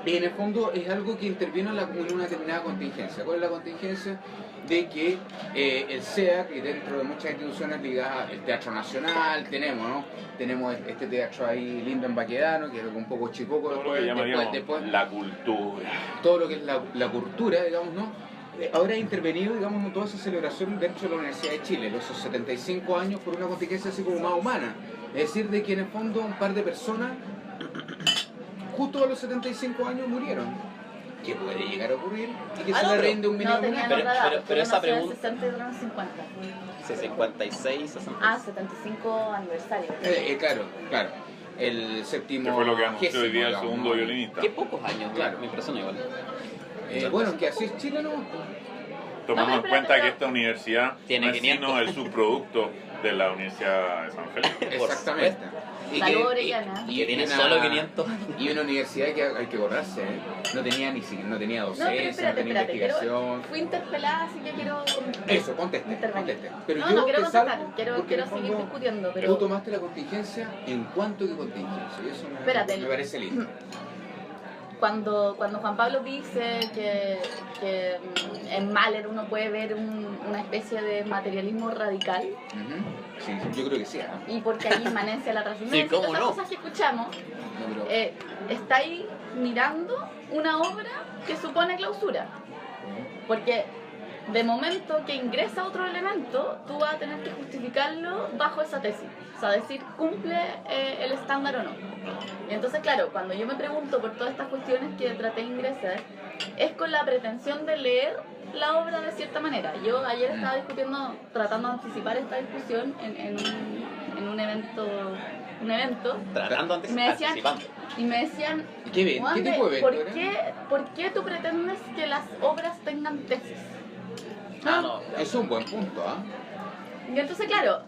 S2: en el fondo es algo que interviene en una determinada contingencia. ¿Cuál es la contingencia? De que el SEAC, y dentro de muchas instituciones ligadas al Teatro Nacional, tenemos este teatro ahí lindo en Baquedano, que es un poco chicoco,
S1: Todo lo que llamaríamos
S2: después
S1: la cultura.
S2: todo lo que es la cultura, digamos, ¿no? Ahora ha intervenido, digamos, en toda esa celebración dentro de la Universidad de Chile, los 75 años por una contingencia así como más humana. Es decir, de que en el fondo un par de personas, justo a los 75 años, murieron. ¿Qué puede llegar a ocurrir? Y que
S3: Ah,
S2: se
S3: no,
S2: le
S3: pero-
S2: rinde un mínimo
S4: No tenían
S3: Pero-
S4: otra edad.
S3: pero
S4: porque
S3: esa
S4: uno nació en
S3: pregunta-
S4: 60 y otro en 50.
S3: Sí, 56, 60.
S4: Ah, 75 aniversario.
S2: Claro. El séptimo.
S1: Que fue lo que anunció hoy día el
S2: digamos,
S1: segundo
S2: ¿no?
S1: violinista.
S3: Qué pocos años,
S2: Claro.
S3: me impresiona igual.
S2: Bueno, que así es Chile, ¿no?
S1: Tomando
S4: No,
S1: en
S4: espérate,
S1: cuenta
S4: pero-
S1: que esta universidad
S3: Tiene
S1: no es
S3: 500.
S1: sino el subproducto de la Universidad de San Felipe.
S2: Exactamente.
S4: Salud, Orellana.
S3: Que tiene solo 500.
S2: Y una universidad que hay que borrarse, ¿eh? No tenía
S4: No, pero
S2: docencia,
S4: espérate,
S2: tenía investigación.
S4: Fui interpelada, así que quiero...
S2: Eso, conteste.
S4: intervenir.
S2: Pero
S4: No,
S2: yo
S4: no quiero
S2: te
S4: contestar,
S2: salvo
S4: quiero
S2: porque en el
S4: seguir
S2: fondo
S4: discutiendo,
S2: Tú
S4: pero...
S2: tomaste la contingencia en cuanto que contingencia. Y eso
S4: Espérate.
S2: me parece lindo.
S4: Cuando Juan Pablo dice que en Mahler uno puede ver una especie de materialismo radical,
S2: Ujú. Sí, yo creo que sí. ¿eh?
S4: y porque hay inmanencia a la trascendencia,
S3: Sí, ¿cómo
S4: todas
S3: no?
S4: esas cosas que escuchamos,
S2: No, pero-
S4: está ahí mirando una obra que supone clausura. Porque de momento que ingresa otro elemento, tú vas a tener que justificarlo bajo esa tesis. O sea, decir, ¿cumple el estándar o no? Y entonces, claro, cuando yo me pregunto por todas estas cuestiones que traté de ingresar, es con la pretensión de leer la obra de cierta manera. Yo ayer estaba discutiendo, tratando de anticipar esta discusión en un evento,
S3: Tratando antes,
S4: Me decían-
S3: anticipando.
S4: y me decían,
S2: ¿Y qué ven? ¿Qué
S4: Juan,
S2: tipo de evento
S4: ¿por qué tú pretendes que las obras tengan tesis?
S3: Ah, no.
S2: Es un buen punto, ¿ah?
S4: Y entonces, claro,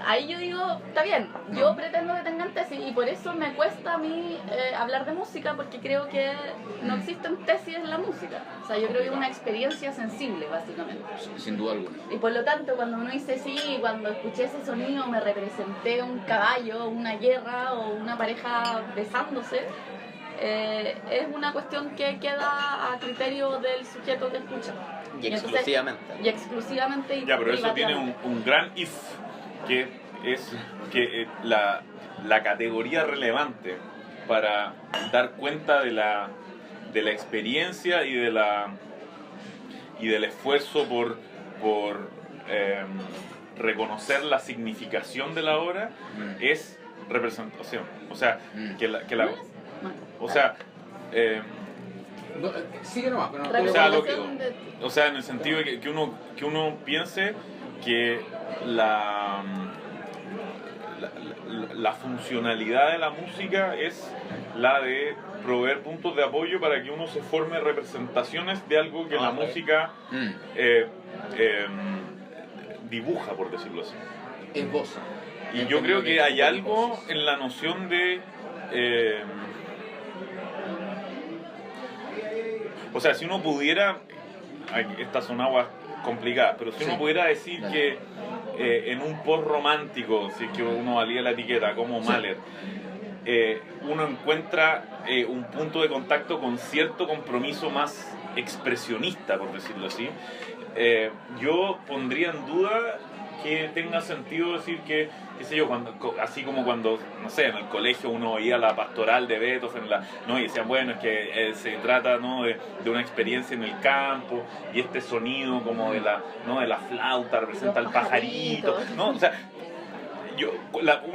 S4: ahí yo digo, está bien, yo pretendo que tengan tesis y por eso me cuesta a mí hablar de música porque creo que no existen tesis en la música. O sea, yo creo que es una experiencia sensible, básicamente.
S2: Sin duda alguna.
S4: Y por lo tanto, cuando uno dice sí, cuando escuché ese sonido me representé un caballo, una guerra o una pareja besándose, es una cuestión que queda a criterio del sujeto que escucha.
S3: Y
S4: entonces-
S3: exclusivamente.
S4: Y exclusivamente y
S1: Ya, pero eso tiene
S4: privativamente.
S1: un gran if, que es que la categoría relevante para dar cuenta de la experiencia y del esfuerzo por reconocer la significación de la obra es representación. O sea, o sea,
S2: No, sigue nomás, pero no
S1: O sea, lo que-
S4: Representación de-
S1: o sea, en el sentido de que uno piense que la funcionalidad de la música es la de proveer puntos de apoyo para que uno se forme representaciones de algo que la música dibuja, por decirlo así.
S2: Esboza.
S1: Y yo creo que hay algo en la noción de... o sea, si uno pudiera... Estas son aguas complicadas, pero si uno pudiera decir que en un post romántico, si es que uno valía la etiqueta como Mahler, uno encuentra un punto de contacto con cierto compromiso más expresionista, por decirlo así, yo pondría en duda que tenga sentido decir que, qué sé yo, así como cuando, no sé, en el colegio uno oía la pastoral de Beethoven, ¿no? Y decían, bueno, es que se trata, ¿no?, de una experiencia en el campo, y este sonido como de la flauta representa al pajarito, ¿no? O sea,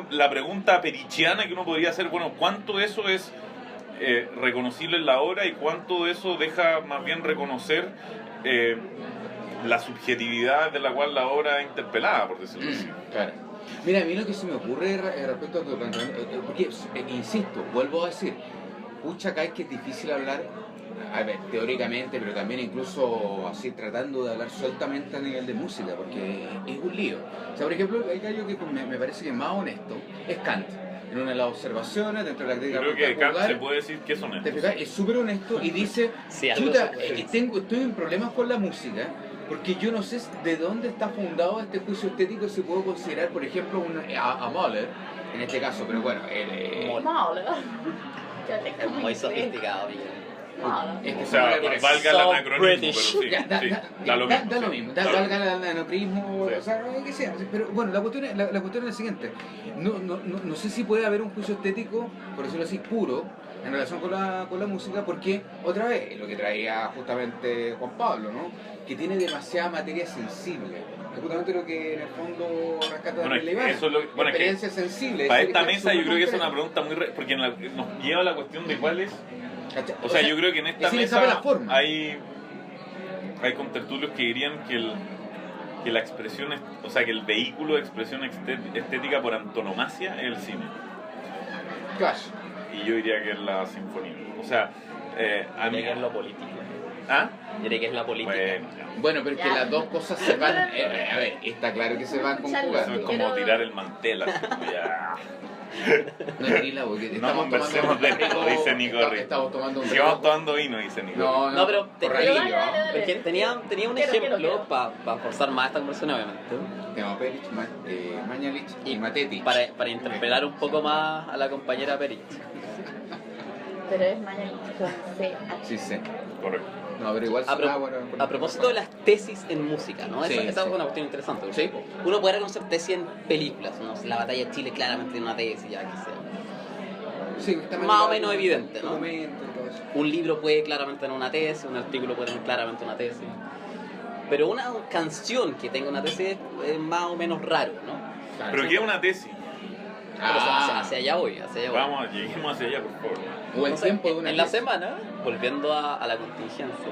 S1: la pregunta perichiana que uno podría hacer, bueno, ¿cuánto de eso es reconocible en la obra y cuánto de eso deja más bien reconocer la subjetividad de la cual la obra es interpelada, por decirlo así?
S2: Claro. Mira, a mí lo que se me ocurre respecto a tu porque, insisto, vuelvo a decir, pucha, acá es que es difícil hablar, a ver, teóricamente, pero también incluso así tratando de hablar sueltamente a nivel de música, porque es un lío. O sea, por ejemplo, el gallo que me parece que es más honesto es Kant. En una de las observaciones dentro de la crítica
S1: creo que Kant se puede decir que es honesto.
S2: Es súper honesto y dice,
S3: Sí,
S2: chuta, estoy en problemas con la música, porque yo no sé de dónde está fundado este juicio estético, si puedo considerar, por ejemplo, a Mahler, en este caso, pero bueno,
S4: Mahler.
S3: Es muy sofisticado, Miguel.
S2: es que
S1: O sea, valga el anacronismo,
S3: British.
S1: pero sí, da lo mismo.
S2: Valga el anacronismo,
S1: Sí.
S2: o sea, que sea. Pero bueno, la cuestión es la siguiente. No sé si puede haber un juicio estético, por decirlo así, puro, en relación con la música, porque, otra vez, lo que traía justamente Juan Pablo, ¿no?, que tiene demasiada materia sensible. Es justamente lo que en el fondo rescata de relevancia.
S1: Eso es lo,
S2: experiencia sensible.
S1: Para
S2: es
S1: esta
S2: decir,
S1: mesa yo creo que es una
S2: concreta.
S1: pregunta muy... porque nos lleva a la cuestión de cuál es...
S2: ¿Cachai?
S1: O sea, yo creo que en esta
S2: es decir, sabe la
S1: mesa
S2: forma.
S1: hay contertulios que dirían que la expresión, o sea, que el vehículo de expresión estética por antonomasia es el cine.
S2: Claro.
S1: Y yo diría que es la sinfonía. O sea, a mí...
S3: Diré que es lo político.
S1: ¿Ah?
S3: Diré que es la política.
S2: Bueno, pero es que
S4: Ya.
S2: las dos cosas se van... a ver, está claro que se van
S1: Eso es
S2: conjugando.
S1: como tirar el mantel, así como ya...
S2: No, Trila, porque
S1: No
S2: estamos
S1: conversemos de esto, dice Nico Rico.
S2: Estamos tomando un
S1: Sigamos tomando vino, dice Nico.
S3: No, pero
S2: corralillo,
S4: dale, dale, dale.
S3: Porque tenía un
S4: Quiero,
S3: ejemplo para forzar más esta conversación, obviamente.
S2: Tenemos Perich, Mañalich y Matetich.
S3: Para interpelar un poco más a la compañera Perich.
S4: Pero es mañana con C.
S2: Sí, sí.
S1: Correcto.
S2: No, pero igual
S3: A propósito de las tesis en música, ¿no?
S2: Sí,
S3: Esa
S2: sí.
S3: es una cuestión interesante.
S2: Sí.
S3: Uno puede reconocer tesis en películas, ¿no? La batalla de Chile claramente tiene una tesis, ya que sea.
S2: Sí, está
S3: Más o menos evidente, ¿no?
S2: Documento y todo eso.
S3: Un libro puede claramente tener una tesis, un artículo puede tener claramente una tesis. Pero una canción que tenga una tesis es más o menos raro, ¿no?
S2: Claro.
S1: ¿Pero qué es una tesis?
S3: Pero hacia allá voy,
S1: Vamos, lleguemos hacia allá, por favor.
S2: O el
S3: No sé,
S2: tiempo de una
S3: en la
S2: tesis.
S3: semana, volviendo a la contingencia,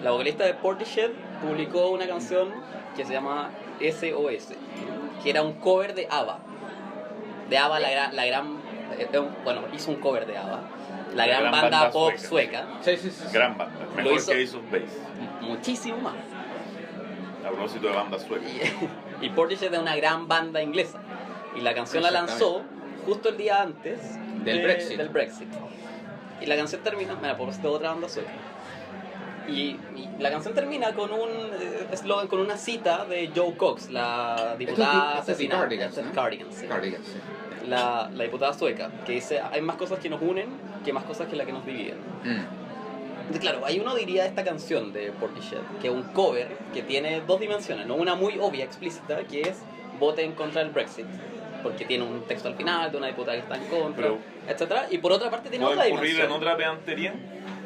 S3: la vocalista de Portishead publicó una canción que se llama SOS, que era un cover de ABBA. De ABBA, la gran bueno, hizo un cover de ABBA. La gran banda pop sueca.
S2: Sí, sí, sí.
S1: Gran banda.
S3: Lo
S1: Mejor
S3: hizo-
S1: que Ace of Base.
S3: Muchísimo más.
S1: A propósito de bandas suecas.
S3: Y Portishead es una gran banda inglesa. Y la canción la lanzó justo el día antes
S2: Del Brexit.
S3: Y la canción termina, me la propósito de otra banda sueca. Y la canción termina con un eslogan, con una cita de Joe Cox, la diputada
S2: Esto es The
S3: asesinada.
S2: Cardigans,
S3: Esto es
S2: ¿no?
S3: Cardigans, sí.
S2: Cardigan, sí.
S3: La diputada sueca, que dice, hay más cosas que nos unen que más cosas que las que nos dividen. Y claro, ahí uno diría esta canción de Portishead, que es un cover que tiene dos dimensiones, ¿no? Una muy obvia, explícita, que es vote en contra del Brexit, porque tiene un texto al final de una diputada que está en contra,
S1: Pero-
S3: etcétera. Y por otra parte tiene otra
S1: ¿Puede ocurrir
S3: dimensión.
S1: en otra pedantería?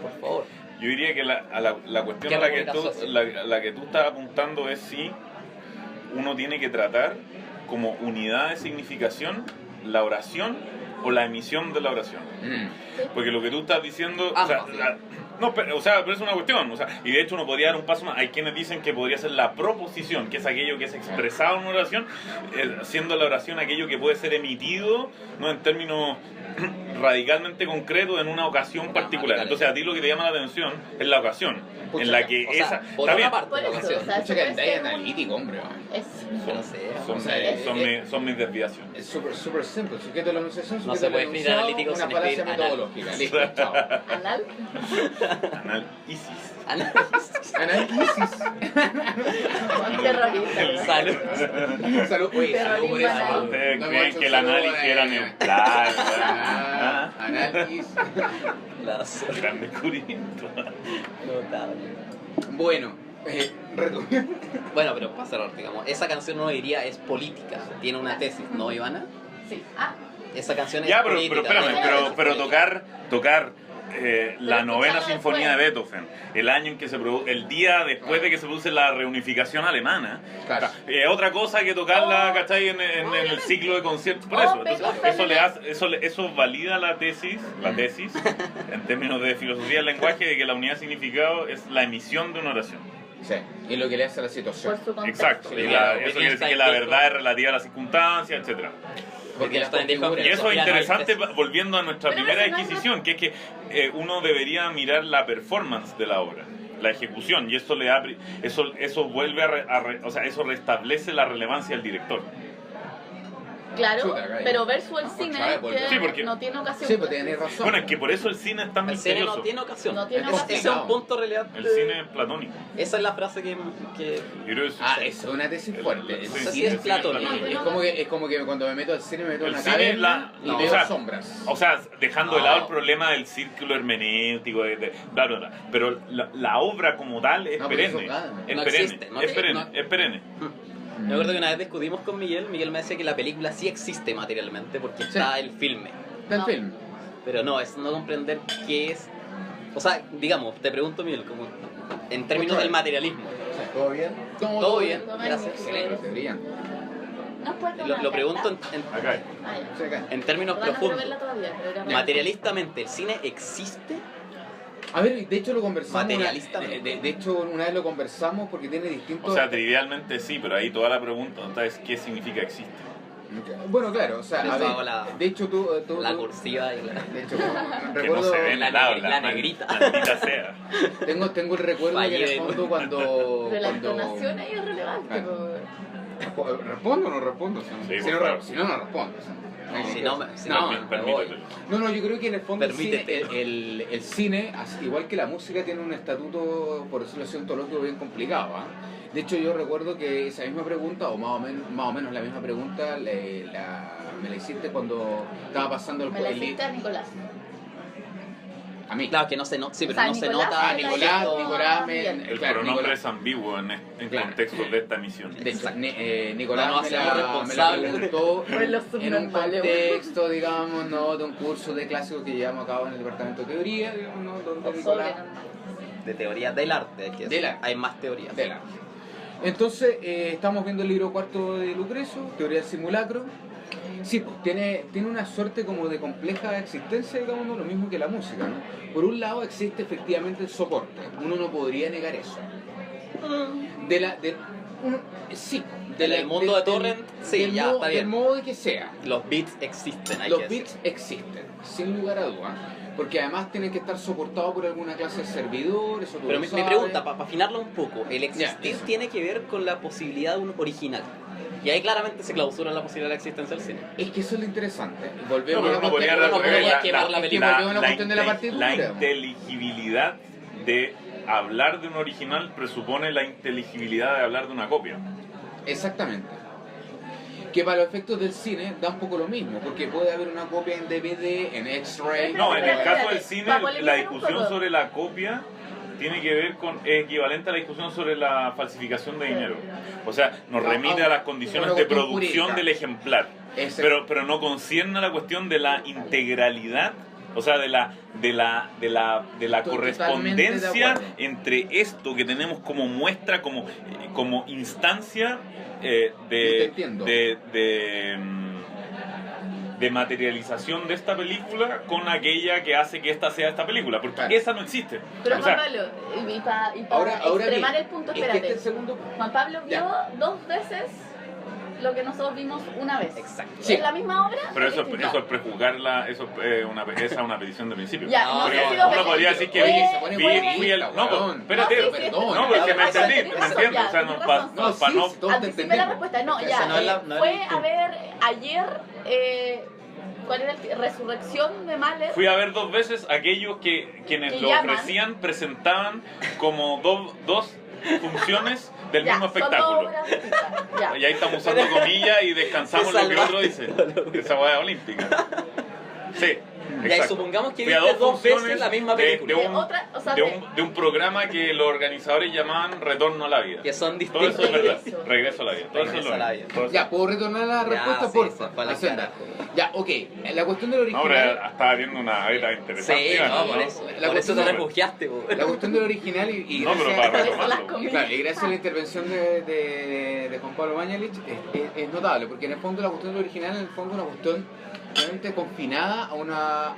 S3: Por favor.
S1: Yo diría que la cuestión
S3: ¿Qué
S1: a la que,
S3: república
S1: tú,
S3: social?
S1: la que tú estás apuntando es si uno tiene que tratar como unidad de significación la oración o la emisión de la oración. Porque lo que tú estás diciendo,
S3: Ambas,
S1: pero es una cuestión, y de hecho uno podría dar un paso más. Hay quienes dicen que podría ser la proposición, que es aquello que es expresado en una oración, siendo la oración aquello que puede ser emitido, no en términos radicalmente concretos en una ocasión particular. Entonces a ti lo que te llama la atención es la ocasión
S2: Pucha,
S1: en la que
S3: o sea,
S1: esa
S3: por
S1: está
S3: una
S1: bien.
S3: parte
S4: Por
S3: la
S4: eso,
S3: ocasión.
S4: o sea,
S2: Mucho que andáis analítico, hombre.
S3: Yo no sé.
S1: Son mis desviaciones.
S2: Es súper simple. Sujeto de la enunciación,
S3: No
S2: sujeto
S3: se
S2: del
S3: puede escribir
S2: enunciado,
S3: analítico
S2: una
S3: sin
S2: falacia
S3: escribir
S2: metodológica. Listo, chao.
S4: Anal.
S1: Análisis.
S2: Análisis.
S4: Terrorista. ¿no?
S3: Salud.
S2: Salud, oye, salud por eso.
S4: Terrorismo
S1: Ustedes
S2: No hemos
S1: creen
S2: hecho
S1: que el
S2: salud,
S1: análisis era neutral.
S2: Análisis.
S3: Las
S2: Gran
S1: descubrimiento.
S3: notable.
S2: Bueno, resumiendo.
S3: Bueno, pero para cerrar, digamos, esa canción no diría es política, tiene una tesis, ¿no, Ivana?
S4: Sí.
S3: Esa canción es
S1: Ya, pero
S3: política.
S1: espérame,
S3: ¿no?
S1: pero tocar la novena
S4: escucharla
S1: sinfonía de
S4: después.
S1: Beethoven, el año en que el día después de que se produce la reunificación alemana,
S2: Claro.
S1: otra cosa que tocarla, ¿cachai? En el ciclo de conciertos, por eso. Entonces, eso valida la tesis, en términos de filosofía del lenguaje, de que la unidad de significado es la emisión de una oración.
S2: Sí, y lo que le hace a la situación.
S4: Por su contexto.
S1: Exacto. Y eso quiere decir que la verdad es relativa a las circunstancias, etcétera.
S2: Porque la
S3: Está en
S2: configura.
S1: Y eso es
S3: Ya no hay
S1: interesante,
S3: tesis.
S1: volviendo a nuestra
S4: Pero
S1: primera
S4: eso no es
S1: adquisición, que es que uno debería mirar la performance de la obra, la ejecución, y eso le da, eso vuelve eso restablece la relevancia del director.
S4: Claro,
S2: Chuta, gallo.
S4: pero versus el cine,
S2: otra vez volvió.
S4: que
S1: Sí, porque-
S4: no tiene ocasión.
S2: Sí, pues tenés razón.
S1: Bueno, es que por eso el cine es tan
S3: El cine
S1: misterioso.
S3: no tiene ocasión.
S4: No tiene
S3: Ese es
S2: ocasión.
S3: un punto relevante.
S1: El cine es platónico.
S3: Esa es la frase que
S1: Yo creo que eso-
S2: Eso es una tesis fuerte.
S1: Sí,
S2: El
S3: sí,
S2: cine
S3: es platónico.
S2: Es como que cuando me meto al cine me meto en
S1: El
S2: una
S1: cine es
S2: caverna y
S1: no,
S2: veo
S1: o sea,
S2: sombras.
S1: O sea, dejando de
S3: No.
S1: lado el problema del círculo hermenéutico, bla, bla, bla. Pero la obra como tal es
S2: No, pero eso
S1: perenne.
S2: cada-
S1: Es
S3: no
S1: perenne.
S3: existe, no
S1: Es
S3: existe,
S1: perenne.
S3: no.
S1: Es perenne.
S3: Me acuerdo que una vez discutimos con Miguel me decía que la película sí existe materialmente porque está el filme.
S2: Está el
S4: No.
S2: film.
S3: Pero no, es no comprender qué es. O sea, digamos, te pregunto, Miguel, como en términos del materialismo.
S5: ¿Todo bien?
S3: Todo bien,
S4: Todo bien.
S3: gracias.
S2: Excelente, brillante.
S4: No puedo
S3: Lo pregunto
S1: Acá.
S2: Sí, acá.
S3: en términos
S4: No van a
S3: profundos.
S4: verla todavía, pero era
S3: Materialistamente, ¿el cine existe?
S2: A ver, de hecho lo conversamos.
S3: Materialistamente.
S2: De hecho, una vez lo conversamos porque tiene distintos.
S1: O sea, trivialmente sí, pero ahí toda la pregunta es ¿qué significa existe?
S2: Bueno, claro, o sea,
S3: Por
S2: a
S3: eso
S2: ver,
S3: hago la-
S2: de hecho tú.
S3: La cursiva y la...
S2: De hecho,
S1: Que no
S2: recuerdo.
S1: se ve en
S3: la
S1: el
S3: ne-
S1: habla.
S3: la negrita.
S1: Maldita sea.
S2: Tengo el recuerdo que en
S3: Fallé.
S2: el fondo cuando.
S4: Pero la
S2: cuando-
S4: entonación ahí es relevante.
S2: Ah.
S4: pues.
S2: ¿Respondo o no respondo?
S1: Sí,
S2: Si
S1: por favor.
S2: no respondo.
S3: Si no, si
S2: No,
S3: no,
S2: me
S1: Permítetelo.
S2: No, yo creo que en el fondo el cine,
S3: Permítete.
S2: el cine, igual que la música, tiene un estatuto, por decirlo así, ontológico bien complicado. ¿Ah? De hecho, yo recuerdo que esa misma pregunta, o más o menos la misma pregunta, me la hiciste cuando estaba pasando el
S4: Me la
S2: el-
S4: hiciste a Nicolás.
S2: A mí.
S3: Claro que no se nota, sí,
S4: O
S3: pero
S4: sea,
S3: no se
S4: Nicolás,
S3: nota.
S2: Ah, Nicolás
S4: Bien.
S1: El
S2: claro,
S1: pronombre
S2: Nicolás.
S1: es ambiguo en
S2: Claro.
S1: contextos de esta emisión.
S2: De hecho, Nicolás
S3: No, no,
S2: me
S3: seamos
S2: la
S3: responsables.
S2: preguntó
S4: Por los
S2: en un
S4: subnormales.
S2: contexto, digamos, ¿no? De un curso de clásicos que llevamos a cabo en el departamento de teoría, digamos, ¿no? Donde Nicolás...
S3: De teoría del arte, hay que decir.
S2: Del arte.
S3: Hay más teorías.
S2: Tela. Entonces, estamos viendo el libro cuarto de Lucrecio, Teoría del Simulacro. Sí, pues tiene una suerte como de compleja existencia, digamos, ¿no? Lo mismo que la música, ¿no? Por un lado existe efectivamente el soporte, uno no podría negar eso. Sí,
S3: Del mundo de Torrent, sí,
S2: del
S3: ya,
S2: modo,
S3: está bien.
S2: Del modo de que sea.
S3: Los beats existen, hay
S2: Los
S3: que decir.
S2: bits existen, sin lugar a dudas, porque además tienen que estar soportados por alguna clase de servidor, eso tú
S3: Pero
S2: lo
S3: mi
S2: sabes.
S3: pregunta, para afinarlo un poco, el existir
S2: eso.
S3: tiene que ver con la posibilidad de un original. Y ahí claramente se clausura la posibilidad de la existencia del cine.
S2: Es que eso es lo interesante.
S1: No,
S2: Volvemos
S1: pero
S2: a
S1: uno
S2: la
S1: podría
S2: cuestión-
S3: podría
S1: recurrir
S3: quemar la
S2: es que
S3: película.
S2: volvemos a la cuestión de la partitura.
S1: La inteligibilidad de hablar de un original presupone la inteligibilidad de hablar de una copia.
S2: Exactamente. Que para los efectos del cine da un poco lo mismo, porque puede haber una copia en DVD, en X-Ray.
S1: No, en el
S4: Espérate,
S1: caso del
S4: espérate,
S1: cine,
S4: para polemizar
S1: la
S4: un
S1: discusión
S4: poco.
S1: sobre la copia tiene que ver con, es equivalente a la discusión sobre la falsificación de dinero. O sea, nos remite a las condiciones
S2: una
S1: de
S2: cuestión
S1: producción
S2: jurídica.
S1: del ejemplar.
S2: Exacto.
S1: Pero no concierne a la cuestión de la integralidad, o sea, de la
S2: Estoy totalmente de
S1: correspondencia
S2: acuerdo.
S1: entre esto que tenemos como muestra, como instancia
S2: Te entiendo.
S1: de materialización de esta película con aquella que hace que esta sea esta película, porque
S2: Claro.
S1: esa no existe.
S4: Pero
S1: O
S4: Juan
S1: sea,
S4: Pablo, y para
S2: Ahora
S4: extremar
S2: bien,
S4: el punto,
S2: es que
S4: espérate.
S2: este segundo...
S4: Juan Pablo vio
S2: Ya.
S4: 2 veces lo que nosotros vimos una vez.
S3: Exacto.
S2: Sí.
S4: ¿Es la misma obra?
S1: pero
S4: ¿O
S1: eso
S4: distinta?
S1: es prejuzgarla, esa es una petición de principio.
S4: Ya,
S3: No,
S4: no,
S1: Porque
S4: sé si
S1: uno
S4: dos veces.
S1: podría decir que
S2: Oye, se pone
S1: vi
S2: buenista,
S1: el... No, pues,
S2: weón.
S1: espérate,
S4: No, sí,
S2: perdón.
S1: no,
S2: No,
S1: porque me
S4: tienes razón,
S1: entendí,
S4: tienes
S1: ¿me entiendes?
S4: razón,
S1: O sea,
S4: ya,
S1: no,
S4: tienes
S1: para
S4: razón.
S2: No, sí,
S1: no,
S2: sí, todos te
S4: Anticipé
S2: entendemos.
S4: la respuesta. No,
S3: Esa
S4: ya.
S3: no es la- no es
S4: fue
S3: distinta.
S4: a ver ayer. ¿Cuál era Resurrección de Mahler?
S1: fui a ver 2 veces aquellos que quienes
S4: Que
S1: lo
S4: llaman.
S1: ofrecían presentaban como dos funciones del
S4: Ya,
S1: mismo
S4: son 2
S1: espectáculo.
S4: obras distintas. Ya.
S1: Y ahí estamos usando comillas y descansamos
S3: Te
S1: lo que otro
S3: salvaste.
S1: dice. Esa hueá olímpica. Sí.
S3: Ya, y
S1: exacto.
S3: supongamos que
S1: Fui a
S3: viste
S1: 2
S3: 2 veces
S1: funciones
S3: la misma
S1: de
S3: película.
S1: un,
S4: otra, o sea,
S1: de un programa que los organizadores llamaban Retorno a la Vida.
S3: Que son
S1: Todo eso
S3: distintos.
S1: es verdad.
S4: Regreso.
S1: Regreso a la vida. Todo eso es
S3: Regreso
S1: lo
S3: a la
S1: mismo.
S3: vida.
S1: Todo eso-
S2: Ya, ¿puedo retornar a la
S3: Ya,
S2: respuesta,
S3: sí,
S2: porfa?
S3: se fue a la
S2: Hacienda.
S3: carajo.
S2: Ya, ok. La cuestión del
S1: No,
S2: original...
S1: pero estaba viendo una beta interesante.
S3: Sí,
S1: ¿no?
S3: no, por eso.
S2: La
S3: Por eso
S2: cuestión
S3: te
S2: de-
S3: refugiaste, po.
S2: La cuestión del original y
S1: No, pero
S2: gracias,
S1: para
S4: Por eso las
S1: retomarlo.
S4: comí.
S2: claro, y gracias a la intervención de Juan Pablo Mañalich es notable, porque en el fondo la cuestión del original en el fondo es una cuestión realmente confinada a una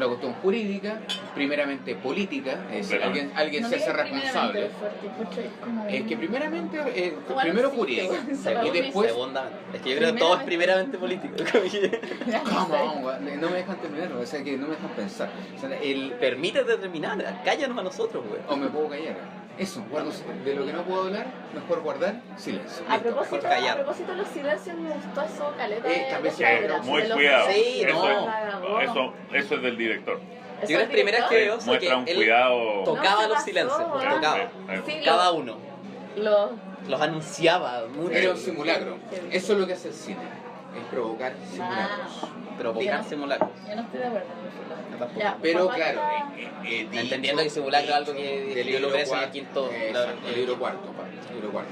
S2: cuestión jurídica, primeramente política, es decir,
S1: Completamente.
S2: alguien
S4: No
S2: se hace
S4: digas
S2: responsable.
S4: primeramente, fuerte, porque es como-
S2: Es que primeramente,
S4: como
S2: primero
S4: algo
S2: jurídica,
S4: existe,
S2: y después...
S3: Segundamente. Es que yo creo que todo es primeramente político.
S4: Ya,
S2: Come
S4: no sé.
S2: on, weón, no me dejan terminar, o sea que no me dejan pensar. O sea,
S3: Permítete terminar, cállanos a nosotros, güey.
S2: o me puedo callar. Eso, de lo que no puedo hablar, mejor guardar silencio.
S4: A
S2: Listo.
S4: propósito,
S3: callar.
S4: a propósito de los silencios, me gustó eso, caleta
S2: también
S1: Sí,
S4: de obras,
S1: muy
S4: de los-
S1: cuidado.
S3: Sí,
S1: eso,
S3: no.
S1: eso es del director.
S4: ¿Eso
S3: Yo la
S4: es
S3: primera vez que
S4: director?
S3: veo eso que
S1: Muestra un
S3: él
S1: cuidado.
S3: tocaba
S4: No, se
S3: los
S4: pasó,
S3: silencios, los
S4: ¿verdad?
S3: tocaba.
S4: Sí,
S3: Cada
S4: lo-
S3: uno.
S4: Los
S3: Los anunciaba mucho.
S2: Era un simulacro. Eso es lo que hace el cine. Es provocar simulacros.
S3: Provocar
S4: Digamos.
S3: simulacros.
S4: Yo no estoy de acuerdo.
S3: Yo tampoco.
S4: Ya,
S2: Pero
S4: Juan
S2: claro,
S4: Pablo
S2: dicho-
S3: Entendiendo que simulacro es algo que
S2: del
S3: escribió
S2: libro
S3: Lucrecia en el
S2: cuarto.
S3: quinto.
S2: Exacto, el libro cuarto. El libro cuarto.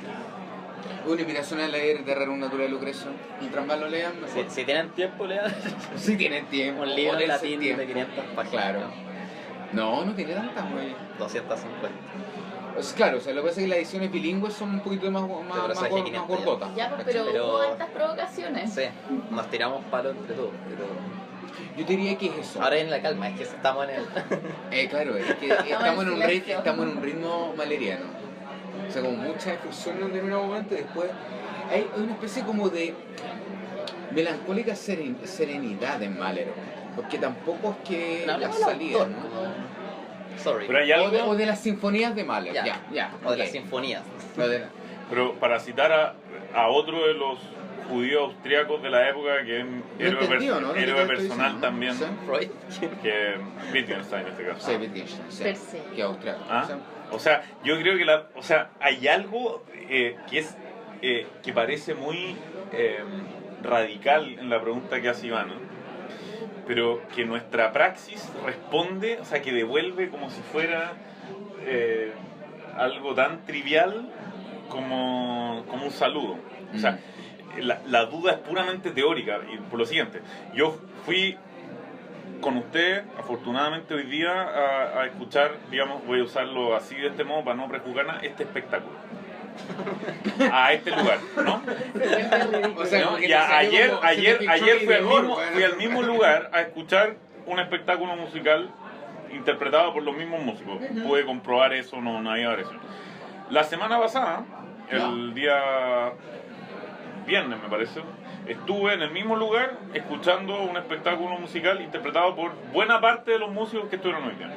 S2: Una invitación a leer Terreno Natural de Lucrecia. Mientras más lo lean, mejor.
S3: Si tienen tiempo, lean
S2: Si tienen tiempo.
S3: un libro
S2: o
S3: en
S2: dense
S3: latín
S2: tiempo.
S3: de 500 páginas.
S2: Claro. No tiene tantas, güey.
S3: 250.
S2: Pues claro, o sea, lo que pasa es que las ediciones bilingües son un poquito más
S3: pero esa es de 500 ya.
S2: gordotas.
S4: Ya, pues, pero
S3: Pero-
S4: hubo altas provocaciones.
S3: Sí, nos tiramos palos entre todos. Pero
S2: Yo te diría que es eso.
S3: ahora en la calma, es que estamos en el.
S2: Claro, es que estamos en un
S4: silencio.
S2: estamos en un ritmo maleriano. O sea, como mucha efusión en un determinado momento y después hay una especie como de melancólica serenidad en Mahler. Porque tampoco es que
S3: No
S2: la
S3: hablemos del
S2: salida,
S3: autor,
S2: ¿no?
S3: como- Sorry.
S1: Pero hay
S2: O de
S1: algo,
S2: las sinfonías de Mahler,
S3: Ya.
S2: ya.
S3: O de las
S2: ok.
S3: sinfonías.
S2: Lo de la-
S1: pero para citar a otro de los judíos austriacos de la época, que es héroe,
S2: entendió, ¿no? Lo que
S1: héroe
S2: te estoy
S1: personal
S2: diciendo,
S1: también,
S2: ¿sí?
S3: Freud.
S1: que Wittgenstein en este caso.
S2: Sí, Wittgenstein, sí.
S4: Per se.
S2: Que austriaco.
S1: ¿Ah?
S2: Sí.
S1: O sea, yo creo que hay algo que es que parece muy radical en la pregunta que hace Iván, ¿no? Pero que nuestra praxis responde, o sea, que devuelve como si fuera algo tan trivial como un saludo. O sea, la duda es puramente teórica y por lo siguiente, yo fui con usted, afortunadamente hoy día, a escuchar, digamos, voy a usarlo así de este modo para no prejuzgar nada, este espectáculo. A este lugar, ¿no?
S2: O sea,
S1: ¿No?
S2: como que
S1: Y
S2: te salió
S1: ayer,
S2: como
S1: ayer,
S2: Cinefic
S1: ayer
S2: Choice
S1: fui,
S2: de oro,
S1: fui al mismo lugar a escuchar un espectáculo musical interpretado por los mismos músicos. Pude comprobar eso, no había variación. La semana pasada, el día viernes me parece, estuve en el mismo lugar escuchando un espectáculo musical interpretado por buena parte de los músicos que estuvieron hoy día.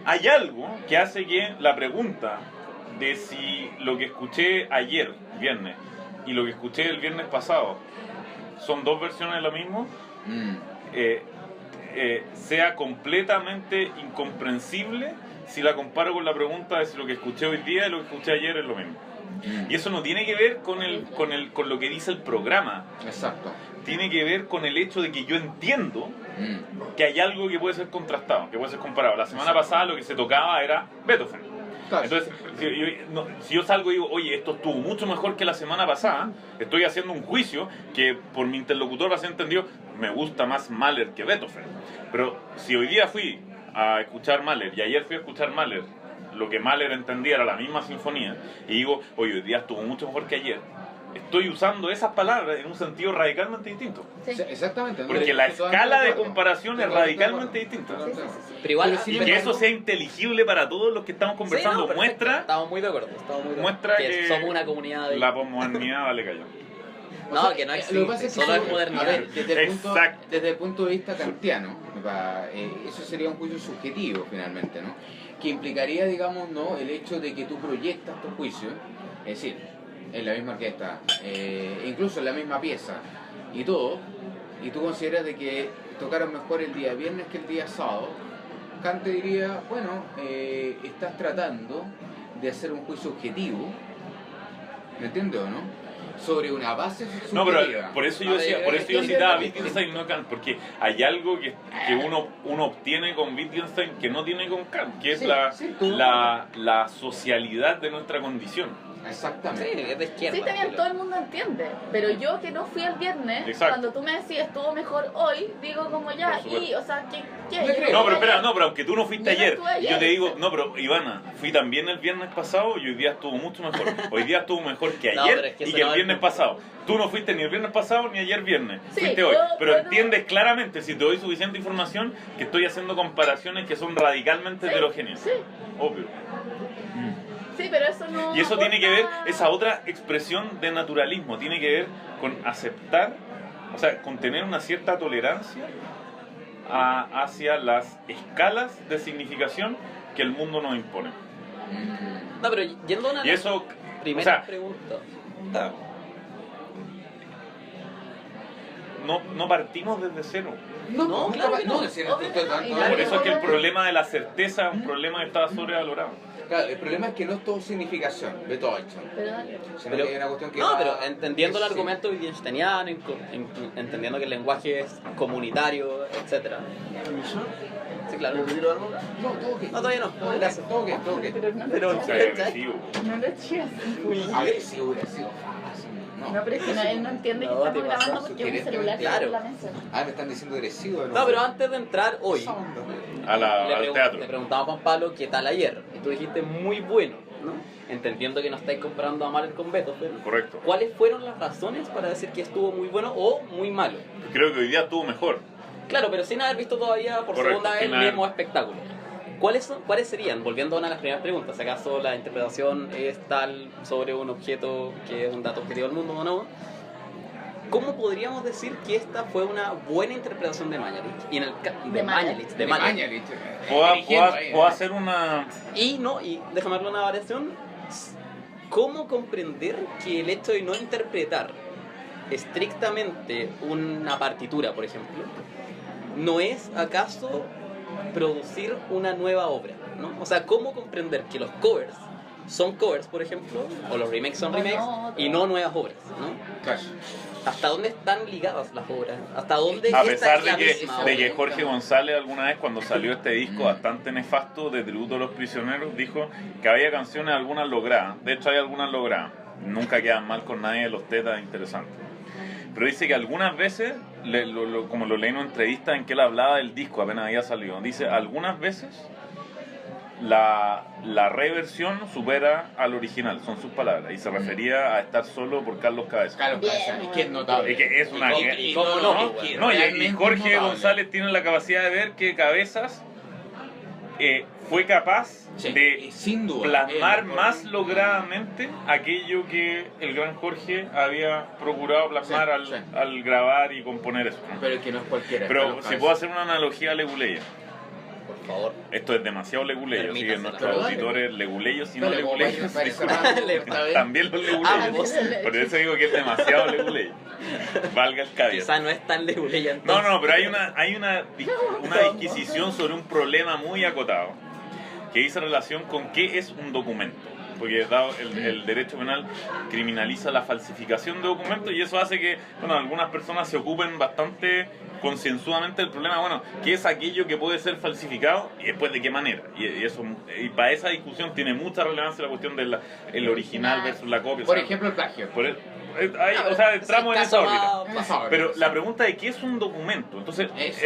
S1: Hay algo que hace que la pregunta de si lo que escuché ayer, viernes, y lo que escuché el viernes pasado son dos versiones de lo mismo, sea completamente incomprensible si la comparo con la pregunta de si lo que escuché hoy día y lo que escuché ayer es lo mismo. Y eso no tiene que ver con lo que dice el programa,
S2: Exacto.
S1: tiene que ver con el hecho de que yo entiendo que hay algo que puede ser contrastado, que puede ser comparado. La semana pasada lo que se tocaba era Beethoven.
S2: Claro.
S1: Entonces, si yo salgo y digo, oye, esto estuvo mucho mejor que la semana pasada, estoy haciendo un juicio que por mi interlocutor va a ser entendido, me gusta más Mahler que Beethoven. Pero si hoy día fui a escuchar Mahler y ayer fui a escuchar Mahler, lo que Mahler entendía era la misma sinfonía, y digo, oye, hoy día estuvo mucho mejor que ayer, estoy usando esas palabras en un sentido radicalmente distinto.
S4: Sí.
S2: Exactamente. ¿no?
S1: Porque la
S2: Totalmente
S1: escala de
S2: acuerdo.
S1: comparación es
S2: Totalmente
S1: radicalmente
S2: de acuerdo.
S1: distinta.
S2: Totalmente de acuerdo.
S3: Pero igual,
S2: Pero sin
S1: Y
S2: embargo-
S1: que eso sea inteligible para todos los que estamos conversando
S3: Sí, no, perfecto.
S1: muestra
S3: Estamos muy de acuerdo.
S1: muestra que
S3: somos una comunidad de...
S1: la posmodernidad vale callo.
S3: No,
S2: O sea,
S3: que no
S2: lo
S3: existe,
S2: pasa es que
S3: solo es
S2: a
S3: modernidad.
S2: ver,
S1: Exacto.
S2: desde el punto de vista kantiano, eso sería un juicio subjetivo finalmente, ¿no? Que implicaría, digamos, ¿no? El hecho de que tú proyectas tu juicio, es decir, en la misma orquesta, incluso en la misma pieza y todo, y tú consideras de que tocaron mejor el día viernes que el día sábado, Kant te diría, bueno, estás tratando de hacer un juicio objetivo, ¿me entiendes o no? Sobre una base subjetiva.
S1: No, pero por eso yo decía, por eso yo citaba a
S2: Sí.
S1: Wittgenstein, no Kant, porque hay algo que uno obtiene con Wittgenstein que no tiene con Kant, que es
S2: Sí, sí,
S1: la socialidad de nuestra condición.
S3: Sí,
S2: Exactamente.
S3: es de izquierda.
S4: Sí, también todo el mundo entiende, pero yo que no fui el viernes,
S1: Exacto.
S4: cuando tú me decís estuvo mejor hoy, digo como ya,
S1: Por supuesto.
S4: y, o sea, ¿qué?
S2: Me
S4: Yo
S2: creo.
S1: No,
S4: fui
S1: pero espera,
S4: ayer.
S1: no, pero aunque tú no fuiste
S4: Yo no
S1: ayer,
S4: estuve ayer.
S1: yo te digo, no, pero Ivana, fui también el viernes pasado y hoy día estuvo mucho mejor. Hoy día estuvo mejor que
S3: No,
S1: ayer
S3: pero es que
S1: y
S3: eso
S1: que
S3: no
S1: el
S3: es
S1: viernes
S3: el punto.
S1: pasado. Tú no fuiste ni el viernes pasado ni ayer viernes,
S4: Sí,
S1: fuiste hoy. Pero
S4: pero-
S1: entiendes claramente, si te doy suficiente información, que estoy haciendo comparaciones que son radicalmente heterogéneas.
S4: Sí,
S1: Obvio.
S4: sí, pero eso no.
S1: Y eso tiene que ver,
S4: aporta-
S1: esa otra expresión de naturalismo, tiene que ver con aceptar, o sea, con tener una cierta tolerancia hacia las escalas de significación que el mundo nos impone.
S3: No, pero yendo a una
S1: Y eso,
S3: primera
S1: o sea,
S3: pregunta.
S1: no partimos desde cero.
S3: No, claro que no.
S2: es decir,
S4: Obvio que no, y
S1: Por
S4: nadie
S1: eso es que el
S4: puede-
S1: problema de la certeza es un problema que está sobrevalorado.
S2: Claro, el problema es que no es todo significación, de todo hecho.
S4: Pero dale.
S2: Sino que hay una cuestión que
S3: No,
S2: va-
S3: pero entendiendo el
S2: sí.
S3: argumento wittgensteiniano, entendiendo que el lenguaje es comunitario, etc. Sí, claro.
S5: ¿Me retiro algo?
S2: No, todo que.
S3: No, todavía no. Gracias.
S2: Todo que, todo que.
S4: Pero no,
S3: Pero-
S1: O sea, agresivo.
S4: no lo eches.
S2: Agresivo, hubiera sido fácil.
S4: No, pero es que él no entiende que
S3: No, te
S4: estamos grabando
S3: pasas,
S4: porque es un
S2: querés
S4: celular
S3: claro.
S4: en la mesa.
S2: Me están diciendo agresivo.
S3: No, pero antes de entrar hoy,
S1: Al teatro.
S3: le preguntaba a Juan Pablo qué tal ayer. Y tú dijiste muy bueno, ¿no? Entendiendo que no estáis comparando a Mahler con Beethoven.
S1: Correcto.
S3: ¿Cuáles fueron las razones para decir que estuvo muy bueno o muy malo?
S1: Creo que hoy día estuvo mejor.
S3: Claro, pero sin haber visto todavía por
S1: Correcto,
S3: segunda vez
S1: sin
S3: el
S1: haber-
S3: mismo espectáculo. ¿Cuáles serían, volviendo a una de las primeras preguntas, acaso la interpretación es tal sobre un objeto que es un dato objetivo del mundo o no? ¿Cómo podríamos decir que esta fue una buena interpretación de Mañalich? Y en el
S4: De Mahler.
S3: de Mañalich.
S2: Mañalich.
S1: Puedo hacer una...
S3: Y déjame darle una variación. ¿Cómo comprender que el hecho de no interpretar estrictamente una partitura, por ejemplo, no es acaso producir una nueva obra, ¿no? O sea, ¿cómo comprender que los covers son covers, por ejemplo, o los remakes son
S4: O
S3: remakes,
S4: no,
S3: y no nuevas obras, ¿no?
S2: Claro.
S3: ¿Hasta dónde están ligadas las obras? ¿Hasta dónde
S1: A
S3: esta
S1: pesar
S3: es la
S1: de
S3: misma
S1: que
S3: obra?
S1: Jorge González alguna vez cuando salió este disco bastante nefasto de Tributo a los Prisioneros dijo que había canciones algunas logradas, de hecho hay algunas logradas, nunca quedan mal con nadie de los tetas interesantes, pero dice que algunas veces, como lo leí en una entrevista en que él hablaba del disco apenas había salido, dice algunas veces la reversión supera al original, son sus palabras, y se refería a Estar Solo por Carlos Cabeza.
S2: Claro,
S4: Bien,
S2: es que es notable.
S1: Es que es una...
S3: ¿Y cómo no?
S1: No, y
S2: realmente
S1: Jorge
S2: notable.
S1: González tiene la capacidad de ver que Cabezas fue capaz
S2: Sí,
S1: de
S2: sin duda.
S1: plasmar
S2: El-
S1: más logradamente aquello que el gran Jorge había procurado plasmar
S2: Sí, sí.
S1: al grabar y componer eso, ¿no?
S2: Pero es que no es cualquiera.
S1: Pero
S2: Carlos
S1: si
S2: Cabeza.
S1: puedo hacer una analogía a Leguleya,
S3: Por favor.
S1: esto es demasiado leguleyo, así que
S3: Permítasela.
S1: nuestros
S2: Pero dale.
S1: auditores leguleyos y no
S2: Dale, como
S1: leguleyos,
S2: para
S1: disculpen.
S2: cerrar esta vez.
S1: También los leguleyos.
S3: Ambos.
S1: Por eso digo que es demasiado leguleyo. Valga el caveat.
S3: Quizá no es tan leguleya
S1: No,
S3: entonces.
S1: no, pero hay una disquisición sobre un problema muy acotado que dice relación con qué es un documento. Porque dado el derecho penal criminaliza la falsificación de documentos y eso hace que, bueno, algunas personas se ocupen bastante concienzudamente del problema, bueno, qué es aquello que puede ser falsificado y después de qué manera. Y para esa discusión tiene mucha relevancia la cuestión del el original versus la copia.
S2: Por
S1: o sea,
S2: ejemplo, el plagio.
S1: o sea, entramos en esa órbita.
S2: Más ahora.
S1: Pero la pregunta de qué es un documento. Entonces,
S2: Eso.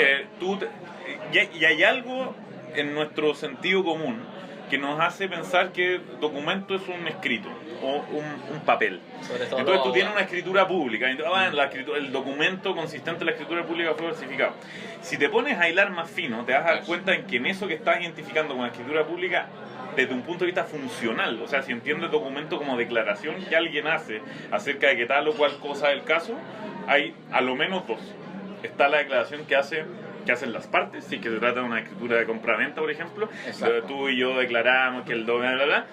S1: y hay algo en nuestro sentido común que nos hace pensar que documento es un escrito o un papel.
S3: Sobre todo
S1: Entonces tú tienes una escritura pública, el documento consistente de la escritura pública fue falsificado. Si te pones a hilar más fino, te vas a dar cuenta en que en eso que estás identificando con la escritura pública, desde un punto de vista funcional, o sea, si entiendes documento como declaración que alguien hace acerca de que tal o cual cosa es el caso, hay a lo menos dos. Está la declaración que hacen las partes, si que se trata de una escritura de compraventa, por ejemplo, donde tú y yo declaramos que el bla, bla, bla,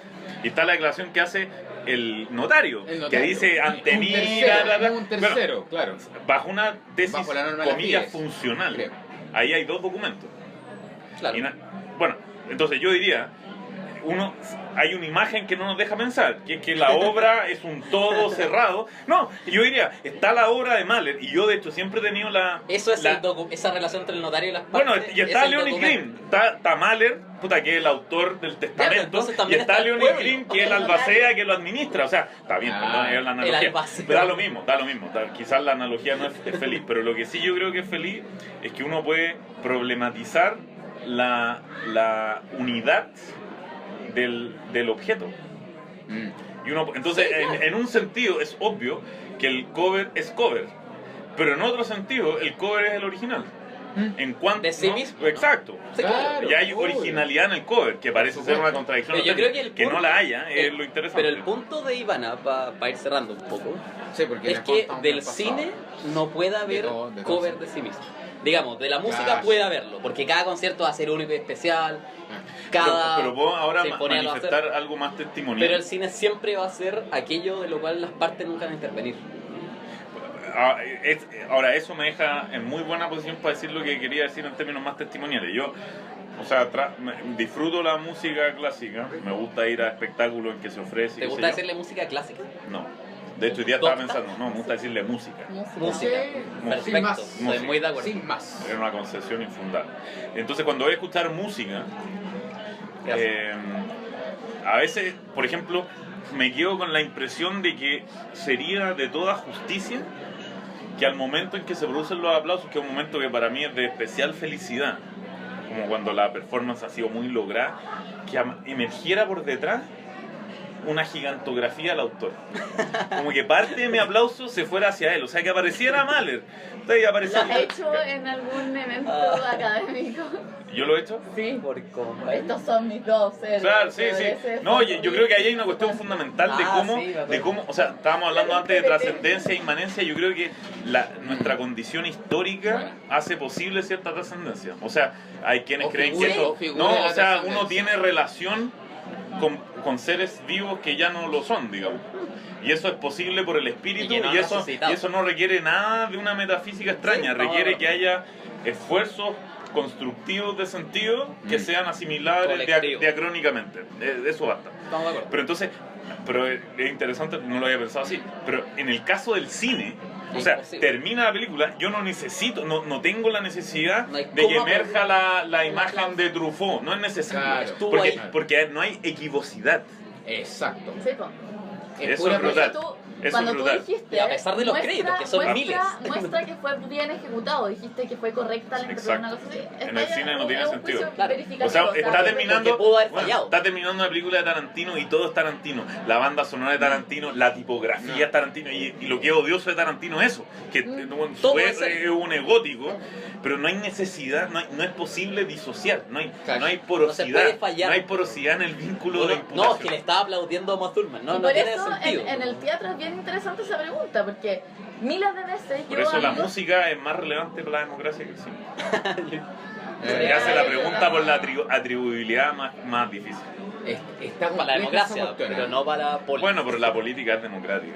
S1: y está la declaración que hace el notario, que dice ante mí,
S2: un tercero, claro,
S1: bajo una tesis,
S2: bajo la norma de
S1: comillas,
S2: las FIES,
S1: funcional.
S2: creo.
S1: Ahí hay dos documentos.
S3: Claro.
S1: Bueno, entonces yo diría, hay una imagen que no nos deja pensar, que es que la obra es un todo cerrado. No, yo diría, está la obra de Mahler, y yo de hecho siempre he tenido
S3: Eso es esa relación entre el notario y las partes.
S1: Bueno, y está Leonid Grimm, está Mahler, que es el autor del testamento, y está Leonid Grimm, que es el albacea que lo administra. O sea, está bien, perdón, es la analogía, pero da lo mismo. Quizás la analogía no es feliz, pero lo que sí yo creo que es feliz es que uno puede problematizar la unidad del objeto. Y entonces, en un sentido es obvio que el cover es cover, pero en otro sentido el cover es el original. En cuanto,
S3: de sí
S1: ¿no?
S3: mismo.
S1: Exacto.
S3: Sí, claro.
S1: Y hay originalidad en el cover, que parece ser una contradicción.
S3: Pero yo creo que
S1: no la haya, es lo interesante.
S3: Pero el punto de Ivana, para ir cerrando un poco,
S2: porque
S3: es que del cine no puede haber cover de sí mismo. Digamos, de la música puede haberlo, porque cada concierto va a ser único y especial.
S1: Pero puedo ahora manifestar algo más testimonial.
S3: Pero el cine siempre va a ser aquello de lo cual las partes nunca van a intervenir.
S1: Ahora, eso me deja en muy buena posición para decir lo que quería decir en términos más testimoniales. Yo, disfruto la música clásica, me gusta ir a espectáculos en que se ofrece.
S3: ¿Te gusta decirle música clásica?
S1: No. De hecho, hoy día estaba pensando, me gusta decirle música.
S3: Música. Perfecto, estoy muy de acuerdo.
S2: Sin más.
S1: Era una concesión infundada. Entonces, cuando voy a escuchar música, a veces, por ejemplo, me quedo con la impresión de que sería de toda justicia que al momento en que se producen los aplausos, que es un momento que para mí es de especial felicidad, como cuando la performance ha sido muy lograda, que emergiera por detrás una gigantografía al autor. Como que parte de mi aplauso se fuera hacia él, o sea, que apareciera Mahler.
S4: ¿Lo has hecho en algún evento académico?
S1: ¿Yo lo he hecho?
S4: Sí.
S3: Por
S4: Estos son mis dos seres.
S1: Claro, sí. No, yo creo que ahí hay una cuestión fundamental de cómo, o sea, estábamos hablando antes de trascendencia e inmanencia. Yo creo que nuestra condición histórica hace posible cierta trascendencia. O sea, hay quienes creen que eso, no, o sea, uno tiene relación con seres vivos que ya no lo son, digamos. Y eso es posible por el espíritu, y eso no requiere nada de una metafísica extraña, requiere que haya esfuerzos constructivos de sentido que sean asimilables diacrónicamente. Eso basta.
S3: Estamos de acuerdo.
S1: Pero entonces, es interesante, no lo había pensado así, pero en el caso del cine, o sea, termina la película, yo no necesito, no tengo la necesidad de que emerja la imagen de Truffaut, no es necesario, porque no hay equivocidad.
S2: Exacto.
S4: Sí, po.
S1: Eso es brutal.
S4: Cuando tú dijiste,
S3: a pesar de los créditos, que son miles.
S4: Muestra que fue bien ejecutado, dijiste que fue correcta la interpretación, una cosa así.
S1: En el cine no tiene sentido.
S3: Claro.
S1: O sea, está terminando una película de Tarantino y todo es Tarantino. La banda sonora de Tarantino, la tipografía es Tarantino, y lo que es odioso de Tarantino es eso, que es un egótico, pero no hay necesidad, no es posible disociar, no hay porosidad, no hay porosidad en el vínculo de imputación.
S3: No, es que le estaba aplaudiendo a Uma Thurman, no tiene sentido.
S4: En el teatro es bien interesante esa pregunta, porque miles de veces
S1: por eso la música es más relevante para la democracia que el cine. Se hace la pregunta por la atribuibilidad más difícil.
S3: Para la democracia, pero no para la política.
S1: Bueno, pero la política es democrática.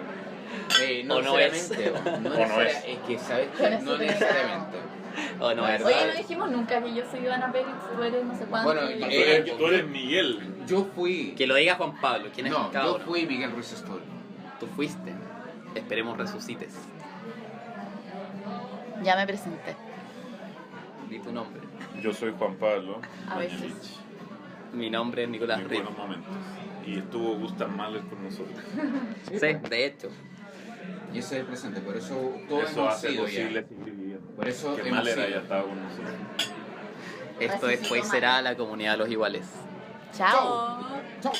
S2: No es. Es que, ¿sabes qué? No necesariamente.
S3: O no es.
S4: Oye, no dijimos nunca que yo soy Ivana Pérez, tú eres no sé cuánto.
S2: Bueno,
S1: tú eres Miguel.
S2: Yo fui.
S3: Que lo diga Juan Pablo. ¿Quién es
S2: No, yo fui Miguel Ruiz Stoll.
S3: Tú fuiste. Esperemos resucites.
S4: Ya me presenté.
S3: Di tu nombre.
S1: Yo soy Juan Pablo
S4: A veces.
S1: Mañalich.
S3: Mi nombre es Nicolás
S1: En
S3: Ríos.
S1: buenos momentos. Y estuvo Gustav Mahler con nosotros.
S3: Sí, de hecho.
S2: Y ese es el presente, por eso todos
S1: Eso
S2: hemos
S1: hace
S2: sido
S1: posible
S2: ya.
S1: seguir viviendo.
S2: Por eso
S1: Que
S2: hemos
S1: Mahler
S2: sido.
S1: haya estado con nosotros.
S3: Esto
S4: Así
S3: después
S4: se
S3: será la comunidad de los iguales.
S4: Chao.
S2: Chao.